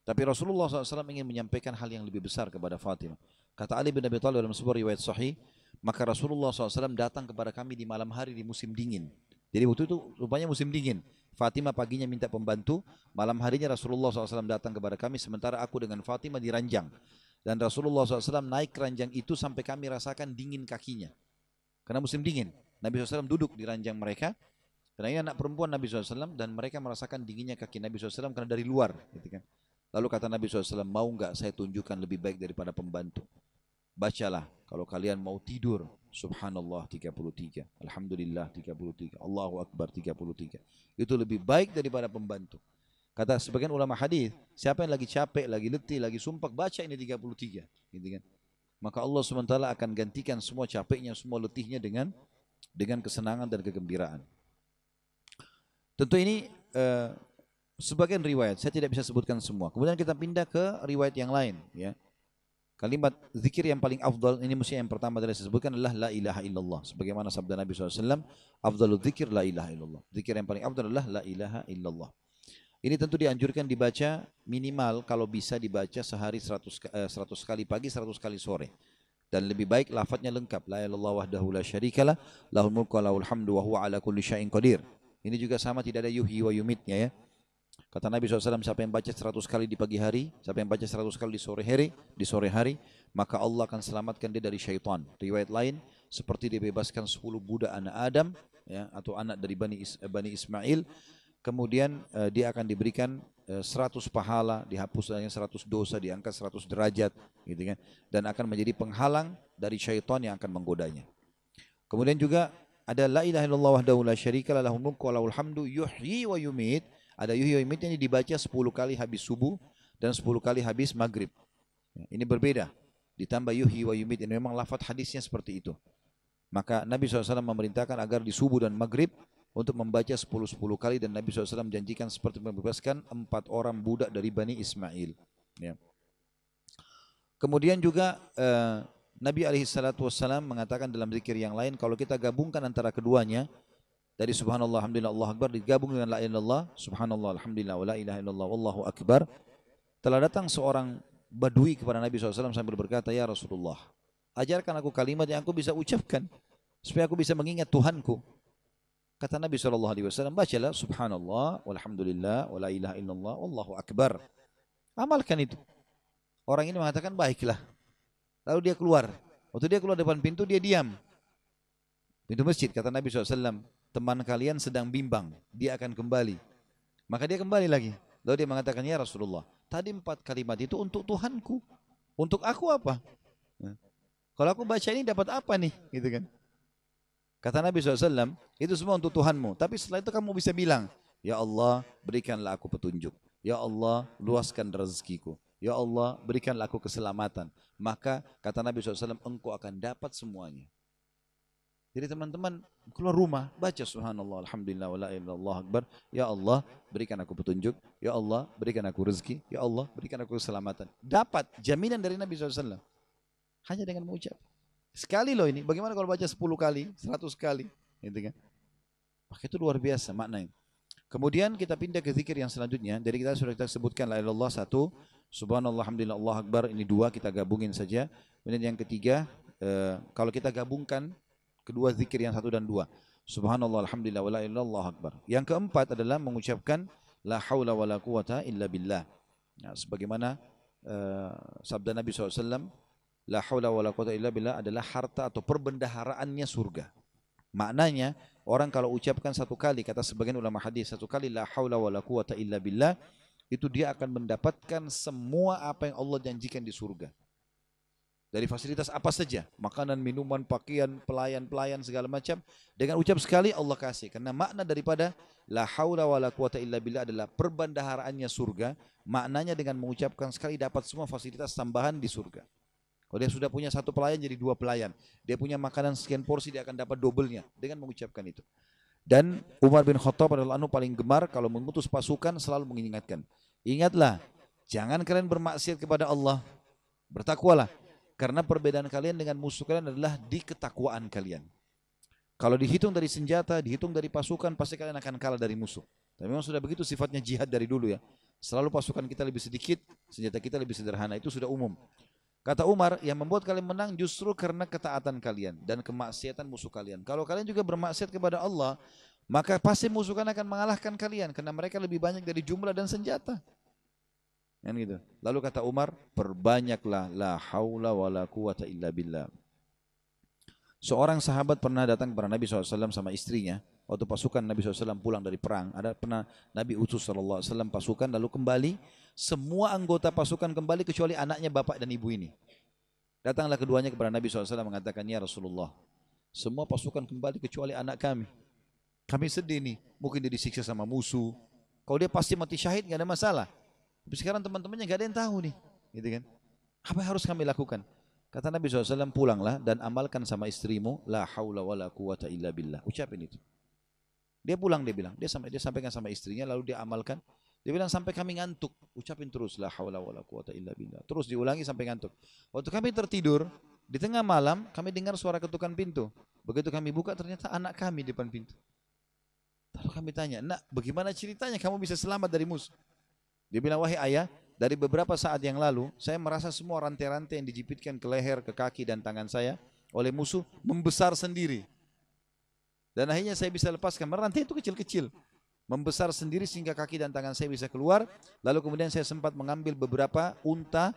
Tapi Rasulullah SAW ingin menyampaikan hal yang lebih besar kepada Fatimah. Kata Ali bin Abi Thalib dalam sebuah riwayat sahih, maka Rasulullah SAW datang kepada kami di malam hari di musim dingin. Jadi waktu itu rupanya musim dingin. Fatimah paginya minta pembantu, malam harinya Rasulullah SAW datang kepada kami, sementara aku dengan Fatimah di ranjang. Dan Rasulullah SAW naik ke ranjang itu sampai kami rasakan dingin kakinya. Karena musim dingin. Nabi SAW duduk di ranjang mereka, karena ini anak perempuan Nabi SAW, dan mereka merasakan dinginnya kaki Nabi SAW karena dari luar, gitu kan. Lalu kata Nabi SAW, mau nggak saya tunjukkan lebih baik daripada pembantu? Bacalah kalau kalian mau tidur, Subhanallah 33, Alhamdulillah 33, Allahu Akbar 33. Itu lebih baik daripada pembantu. Kata sebagian ulama hadis, siapa yang lagi capek, lagi letih, lagi sumpah, baca ini 33, gitu kan. Maka Allah SWT akan gantikan semua capeknya, semua letihnya dengan kesenangan dan kegembiraan. Tentu ini sebagian riwayat, saya tidak bisa sebutkan semua. Kemudian kita pindah ke riwayat yang lain, ya. Kalimat zikir yang paling afdal ini mesti yang pertama tadi saya sebutkan adalah la ilaha illallah. Sebagaimana sabda Nabi SAW, afdalul zikir la ilaha illallah. Zikir yang paling afdal adalah la ilaha illallah. Ini tentu dianjurkan dibaca minimal kalau bisa dibaca sehari 100 kali pagi, 100 kali sore. Dan lebih baik lafadznya lengkap. La ilaha illallah wahdahu la syarikalah, lahul mulku wa lahul hamdu wa huwa ala kulli syai'in qadir. Ini juga sama, tidak ada yuhyi wa yumitnya, ya. Kata Nabi SAW, siapa yang baca 100 kali di pagi hari, siapa yang baca 100 kali di sore hari, maka Allah akan selamatkan dia dari syaitan. Riwayat lain, seperti dibebaskan 10 budak anak Adam, ya, atau anak dari Bani Ismail, kemudian dia akan diberikan 100 pahala, dihapus 100 dosa, diangkat 100 derajat, gitu kan, dan akan menjadi penghalang dari syaitan yang akan menggodanya. Kemudian juga ada la ilaha illallah wahdahu la syarikalah lahul mulku wa lahul hamdu yuhyi wa yumit. Ada yuhyi wa yumit yang dibaca 10 kali habis subuh dan 10 kali habis maghrib. Ini berbeda. Ditambah yuhyi wa yumit, ini memang lafaz hadisnya seperti itu. Maka Nabi SAW memerintahkan agar di subuh dan maghrib untuk membaca 10 kali, dan Nabi SAW menjanjikan seperti membebaskan 4 orang budak dari Bani Ismail. Ya. Kemudian juga Nabi SAW mengatakan dalam zikir yang lain, kalau kita gabungkan antara keduanya, dari subhanallah, alhamdulillah, Allah Akbar, digabung dengan la ilaha illallah, subhanallah, alhamdulillah, wa la ilaha illallah, wallahu akbar. Telah datang seorang badui kepada Nabi SAW sambil berkata, ya Rasulullah, ajarkan aku kalimat yang aku bisa ucapkan, supaya aku bisa mengingat Tuhanku. Kata Nabi SAW, bacalah subhanallah, walhamdulillah, wa la ilaha illallah, wallahu akbar. Amalkan itu. Orang ini mengatakan, baiklah. Lalu dia keluar. Waktu dia keluar depan pintu, dia diam. Pintu masjid, kata Nabi SAW, teman kalian sedang bimbang, dia akan kembali. Maka dia kembali lagi. Lalu dia mengatakan, ya Rasulullah, tadi 4 kalimat itu untuk Tuhanku. Untuk aku apa? Kalau aku baca ini dapat apa nih? Gitu kan. Kata Nabi SAW, itu semua untuk Tuhanmu. Tapi setelah itu kamu bisa bilang, ya Allah, berikanlah aku petunjuk. Ya Allah, luaskan rezekiku. Ya Allah, berikanlah aku keselamatan. Maka kata Nabi SAW, engkau akan dapat semuanya. Jadi teman-teman keluar rumah, baca subhanallah, alhamdulillah, wa la ilaha illallah akbar. Ya Allah, berikan aku petunjuk. Ya Allah, berikan aku rezeki. Ya Allah, berikan aku keselamatan. Dapat jaminan dari Nabi SAW. Hanya dengan mengucap. Sekali loh ini. Bagaimana kalau baca 10 kali, 100 kali. Gitu kan. Maka itu luar biasa maknanya. Kemudian kita pindah ke zikir yang selanjutnya. Jadi kita sudah kita sebutkan la ilaha illallah 1, subhanallah, alhamdulillah, Allah akbar. Ini 2, kita gabungin saja. Kemudian yang ketiga, kalau kita gabungkan kedua zikir yang 1 dan 2, subhanallah, alhamdulillah, wa la ilaha illallah akbar. Yang keempat adalah mengucapkan la haula wa la quwata illa billah. Nah, sebagaimana sabda Nabi SAW, la haula wa la quwata illa billah adalah harta atau perbendaharaannya surga. Maknanya orang kalau ucapkan 1 kali, kata sebagian ulama hadis, 1 kali la haula wa la quwata illa billah, itu dia akan mendapatkan semua apa yang Allah janjikan di surga. Dari fasilitas apa saja, makanan, minuman, pakaian, pelayan segala macam, dengan ucap sekali Allah kasih. Karena makna daripada la haula wala quwata illa billah adalah perbendaharaannya surga. Maknanya dengan mengucapkan sekali dapat semua fasilitas tambahan di surga. Kalau dia sudah punya satu pelayan jadi dua pelayan. Dia punya makanan sekian porsi, dia akan dapat dobelnya dengan mengucapkan itu. Dan Umar bin Khattab adalah paling gemar kalau mengutus pasukan selalu mengingatkan. Ingatlah, jangan kalian bermaksiat kepada Allah. Bertakwalah. Karena perbedaan kalian dengan musuh kalian adalah di ketakwaan kalian. Kalau dihitung dari senjata, dihitung dari pasukan, pasti kalian akan kalah dari musuh. Tapi memang sudah begitu sifatnya jihad dari dulu ya. Selalu pasukan kita lebih sedikit, senjata kita lebih sederhana, itu sudah umum. Kata Umar, yang membuat kalian menang justru karena ketaatan kalian dan kemaksiatan musuh kalian. Kalau kalian juga bermaksiat kepada Allah, maka pasti musuh kalian akan mengalahkan kalian karena mereka lebih banyak dari jumlah dan senjata. Kan gitu. Lalu kata Umar, perbanyaklah la haula wala quwata illa billah. Seorang sahabat pernah datang kepada Nabi SAW sama istrinya. Waktu pasukan Nabi SAW pulang dari perang, ada pernah Nabi utus SAW pasukan lalu kembali, semua anggota pasukan kembali kecuali anaknya, bapak dan ibu ini. Datanglah keduanya kepada Nabi SAW mengatakan, ya Rasulullah, semua pasukan kembali kecuali anak kami. Kami sedih nih, mungkin dia disiksa sama musuh. Kalau dia pasti mati syahid gak ada masalah. Tapi sekarang teman-temannya gak ada yang tahu nih, gitu kan? Apa yang harus kami lakukan? Kata Nabi SAW, pulanglah dan amalkan sama istrimu, la haula wa la quwata illa billah. Ucapin itu. Dia pulang, dia bilang, dia sampaikan sama istrinya, lalu dia amalkan. Dia bilang sampai kami ngantuk, ucapin terus la haula wa la quwata illa billah. Terus diulangi sampai ngantuk. Waktu kami tertidur, di tengah malam kami dengar suara ketukan pintu. Begitu kami buka ternyata anak kami di depan pintu. Lalu kami tanya, nak bagaimana ceritanya kamu bisa selamat dari musuh? Dia bilang, wahai ayah, dari beberapa saat yang lalu, saya merasa semua rantai-rantai yang dijepitkan ke leher, ke kaki dan tangan saya oleh musuh membesar sendiri. Dan akhirnya saya bisa lepaskan, rantai itu kecil-kecil. Membesar sendiri sehingga kaki dan tangan saya bisa keluar. Lalu kemudian saya sempat mengambil beberapa unta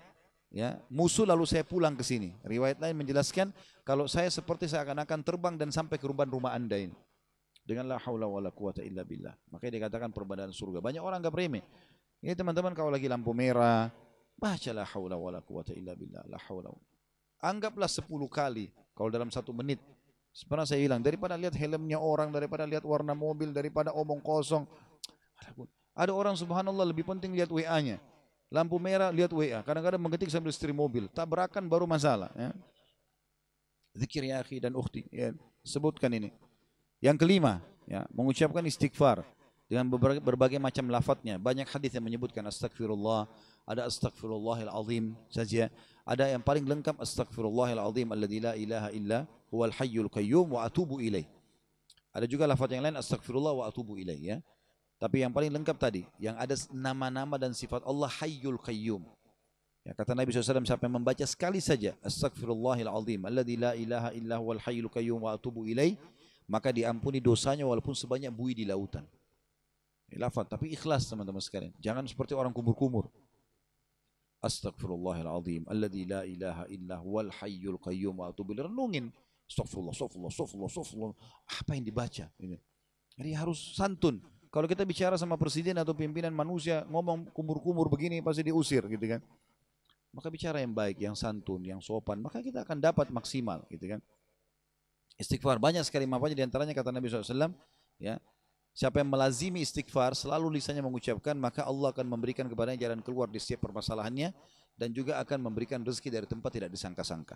ya, musuh lalu saya pulang ke sini. Riwayat lain menjelaskan, kalau saya seperti seakan-akan terbang dan sampai ke rumah anda ini. Dengan la haula wa la quwata illa billah. Makanya dikatakan perbandingan surga. Banyak orang gak remeh. Ini teman-teman kalau lagi lampu merah, baca la haula wala quwata illa billah, la haula. Anggaplah 10 kali kalau dalam 1 menit. Pernah saya bilang, daripada lihat helmnya orang, daripada lihat warna mobil, daripada omong kosong. Ada orang subhanallah lebih penting lihat WA-nya. Lampu merah lihat WA, kadang-kadang mengetik sambil setir mobil, tabrakan baru masalah ya. Zikir ya akhi dan ukhti ya. Sebutkan ini. Yang kelima, ya, mengucapkan istighfar dengan berbagai macam lafadznya. Banyak hadis yang menyebutkan astagfirullah, ada astagfirullahil azim saja. Ada yang paling lengkap astagfirullahil azim alladzi la ilaha illa huwal hayyul qayyum wa atubu ilaih. Ada juga lafaz yang lain astagfirullah wa atubu ilaih ya. Tapi yang paling lengkap tadi, yang ada nama-nama dan sifat Allah hayyul qayyum. Ya, kata Nabi SAW, siapa yang membaca sekali saja astagfirullahil azim alladzi la ilaha illa huwal hayyul qayyum wa atubu ilaih, maka diampuni dosanya walaupun sebanyak buih di lautan. Lafaz, tapi ikhlas teman-teman sekalian. Jangan seperti orang kumur-kumur. Astagfirullahaladzim alladzi la ilaha illa huwal hayyul qayyum wa atubu ilaih. Renungin. Astagfirullah, astagfirullah, astagfirullah, astagfirullah. Apa yang dibaca? Jadi harus santun. Kalau kita bicara sama presiden atau pimpinan manusia, ngomong kumur-kumur begini pasti diusir gitu kan. Maka bicara yang baik, yang santun, yang sopan, maka kita akan dapat maksimal gitu kan. Istighfar banyak sekali manfaatnya, diantaranya kata Nabi SAW, ya, siapa yang melazimi istighfar selalu lisannya mengucapkan, maka Allah akan memberikan kepadanya jalan keluar di setiap permasalahannya dan juga akan memberikan rezeki dari tempat tidak disangka-sangka.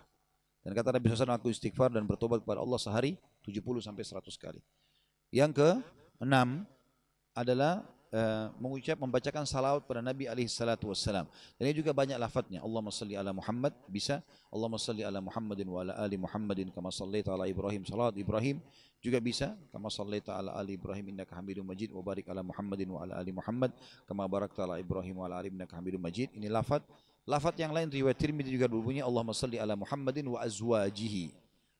Dan kata Nabi SAW, aku istighfar dan bertobat kepada Allah sehari 70 sampai 100 kali. Yang ke-6 adalah membacakan salawat pada Nabi SAW. Dan ini juga banyak lafadznya. Allahumma salli ala Muhammad bisa. Allahumma salli ala Muhammadin wa ala ali Muhammadin kama sallaita ala Ibrahim. Salawat Ibrahim juga bisa. Kama sallaita ala ali Ibrahim innaka Hamidum Majid wa barik ala Muhammadin wa ala ali Muhammad kama barakta ala Ibrahim wa ala ali innaka Hamidum Majid. Ini lafadz. Lafadz yang lain riwayat Tirmidzi juga berbunyi Allahumma salli ala Muhammadin wa azwajihi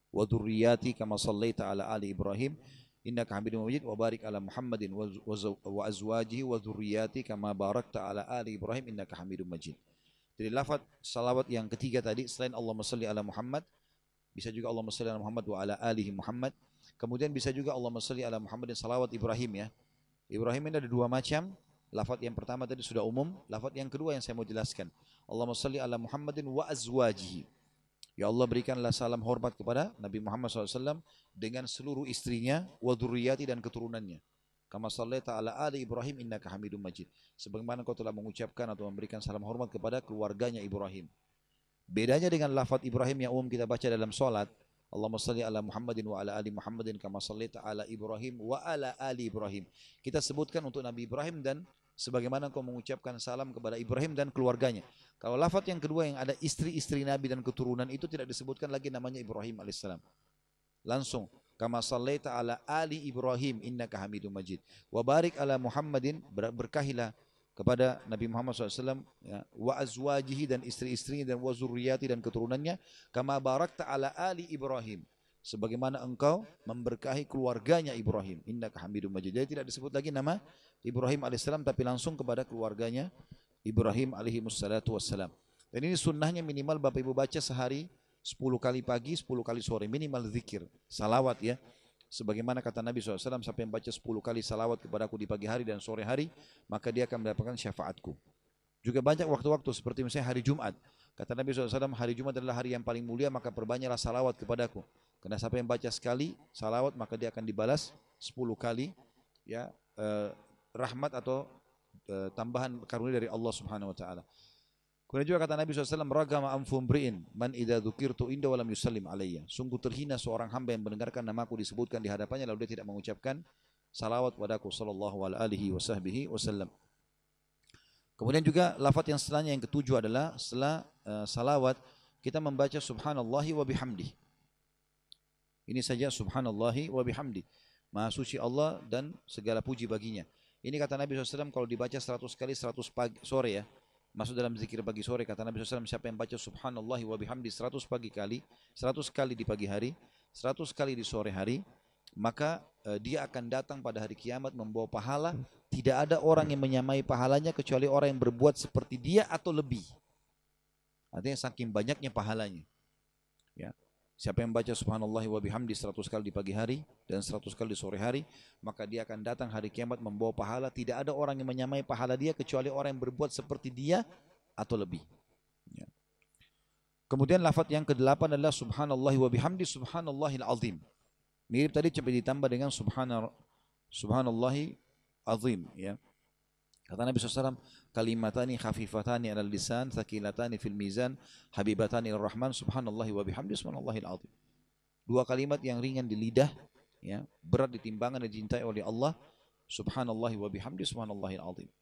wa dzurriyyati kama sallaita ala ali Ibrahim innaka Hamidum Majid wa barik ala Muhammadin wa azwajihi wa dzurriyyati kama barakta ala ali Ibrahim innaka Hamidum Majid. Jadi lafaz salawat yang ketiga tadi selain Allahumma salli ala Muhammad bisa juga Allahumma salli ala Muhammad wa ala alihi Muhammad. Kemudian bisa juga Allahumma salli ala Muhammadin salawat Ibrahim ya. Ibrahim ini ada 2 macam. Lafaz yang pertama tadi sudah umum, lafaz yang kedua yang saya mau jelaskan. Allahumma salli ala Muhammadin wa azwajihi. Ya Allah berikanlah salam hormat kepada Nabi Muhammad SAW dengan seluruh istrinya, wa dzurriyyati dan keturunannya. Kama sallaita ala ali Ibrahim innaka Hamidum Majid. Sebagaimana kau telah mengucapkan atau memberikan salam hormat kepada keluarganya Ibrahim. Bedanya dengan lafaz Ibrahim yang umum kita baca dalam salat, Allahumma salli ala Muhammadin wa ala ali Muhammadin kama sallaita ala Ibrahim wa ala ali Ibrahim. Kita sebutkan untuk Nabi Ibrahim dan sebagaimana kau mengucapkan salam kepada Ibrahim dan keluarganya. Kalau lafaz yang kedua yang ada istri-istri Nabi dan keturunan itu tidak disebutkan lagi namanya Ibrahim alaihissalam. Langsung kama sallaita ala ali Ibrahim innaka Hamidum Majid. Wa barik ala Muhammadin, berkahilah kepada Nabi Muhammad SAW, ya, wa azwajihi dan istri-istrinya dan wa zurriyati dan keturunannya, kama barakta ala ali Ibrahim, sebagaimana engkau memberkahi keluarganya Ibrahim, innaka Hamidum Majid. Jadi tidak disebut lagi nama Ibrahim alaihissalam tapi langsung kepada keluarganya Ibrahim alaihi wassalatu wassalam. Dan ini sunnahnya minimal Bapak Ibu baca sehari 10 kali pagi, 10 kali sore, minimal zikir, salawat ya. Sebagaimana kata Nabi SAW, siapa yang baca 10 kali salawat kepada aku di pagi hari dan sore hari, maka dia akan mendapatkan syafaatku. Juga banyak waktu-waktu seperti misalnya hari Jumat. Kata Nabi SAW, hari Jumat adalah hari yang paling mulia, maka perbanyaklah salawat kepadaku. Karena siapa yang baca sekali salawat, maka dia akan dibalas 10 kali ya rahmat atau tambahan karunia dari Allah Subhanahu Wa Taala. Kemudian juga kata Nabi SAW, ragama amfumbriin man idza dzukirtu inda walam yusallim alayya. Sungguh terhina seorang hamba yang mendengarkan namaku disebutkan di hadapannya lalu dia tidak mengucapkan salawat padaku sallallahu alaihi wasallam. Kemudian juga lafaz yang setelahnya yang ketujuh adalah setelah salawat kita membaca subhanallahi wa bihamdi. Ini saja subhanallahi wa bihamdi. Maha suci Allah dan segala puji baginya. Ini kata Nabi SAW kalau dibaca 100 kali 100 pagi sore ya. Masuk dalam zikir pagi sore, kata Nabi SAW, siapa yang baca subhanallah wa bihamdi 100 pagi kali, 100 kali di pagi hari, 100 kali di sore hari, maka dia akan datang pada hari kiamat membawa pahala. Tidak ada orang yang menyamai pahalanya kecuali orang yang berbuat seperti dia atau lebih. Artinya saking banyaknya pahalanya. Ya. Siapa yang baca subhanallah wa bihamdi 100 kali di pagi hari dan 100 kali di sore hari, maka dia akan datang hari kiamat membawa pahala. Tidak ada orang yang menyamai pahala dia kecuali orang yang berbuat seperti dia atau lebih. Ya. Kemudian lafaz yang ke-8 adalah subhanallah wa bihamdi subhanallahil azim. Mirip tadi coba ditambah dengan subhanallahi azim ya. Kata Nabi SAW, kalimatani khafifatani alal lisan, thaqilatani fil mizan, habibatani ar-Rahman, subhanallahi wa bihamdi subhanallahil azim. Dua kalimat yang ringan di lidah, ya, berat di timbangan dan dicintai oleh Allah, subhanallahi wa bihamdi subhanallahil azim.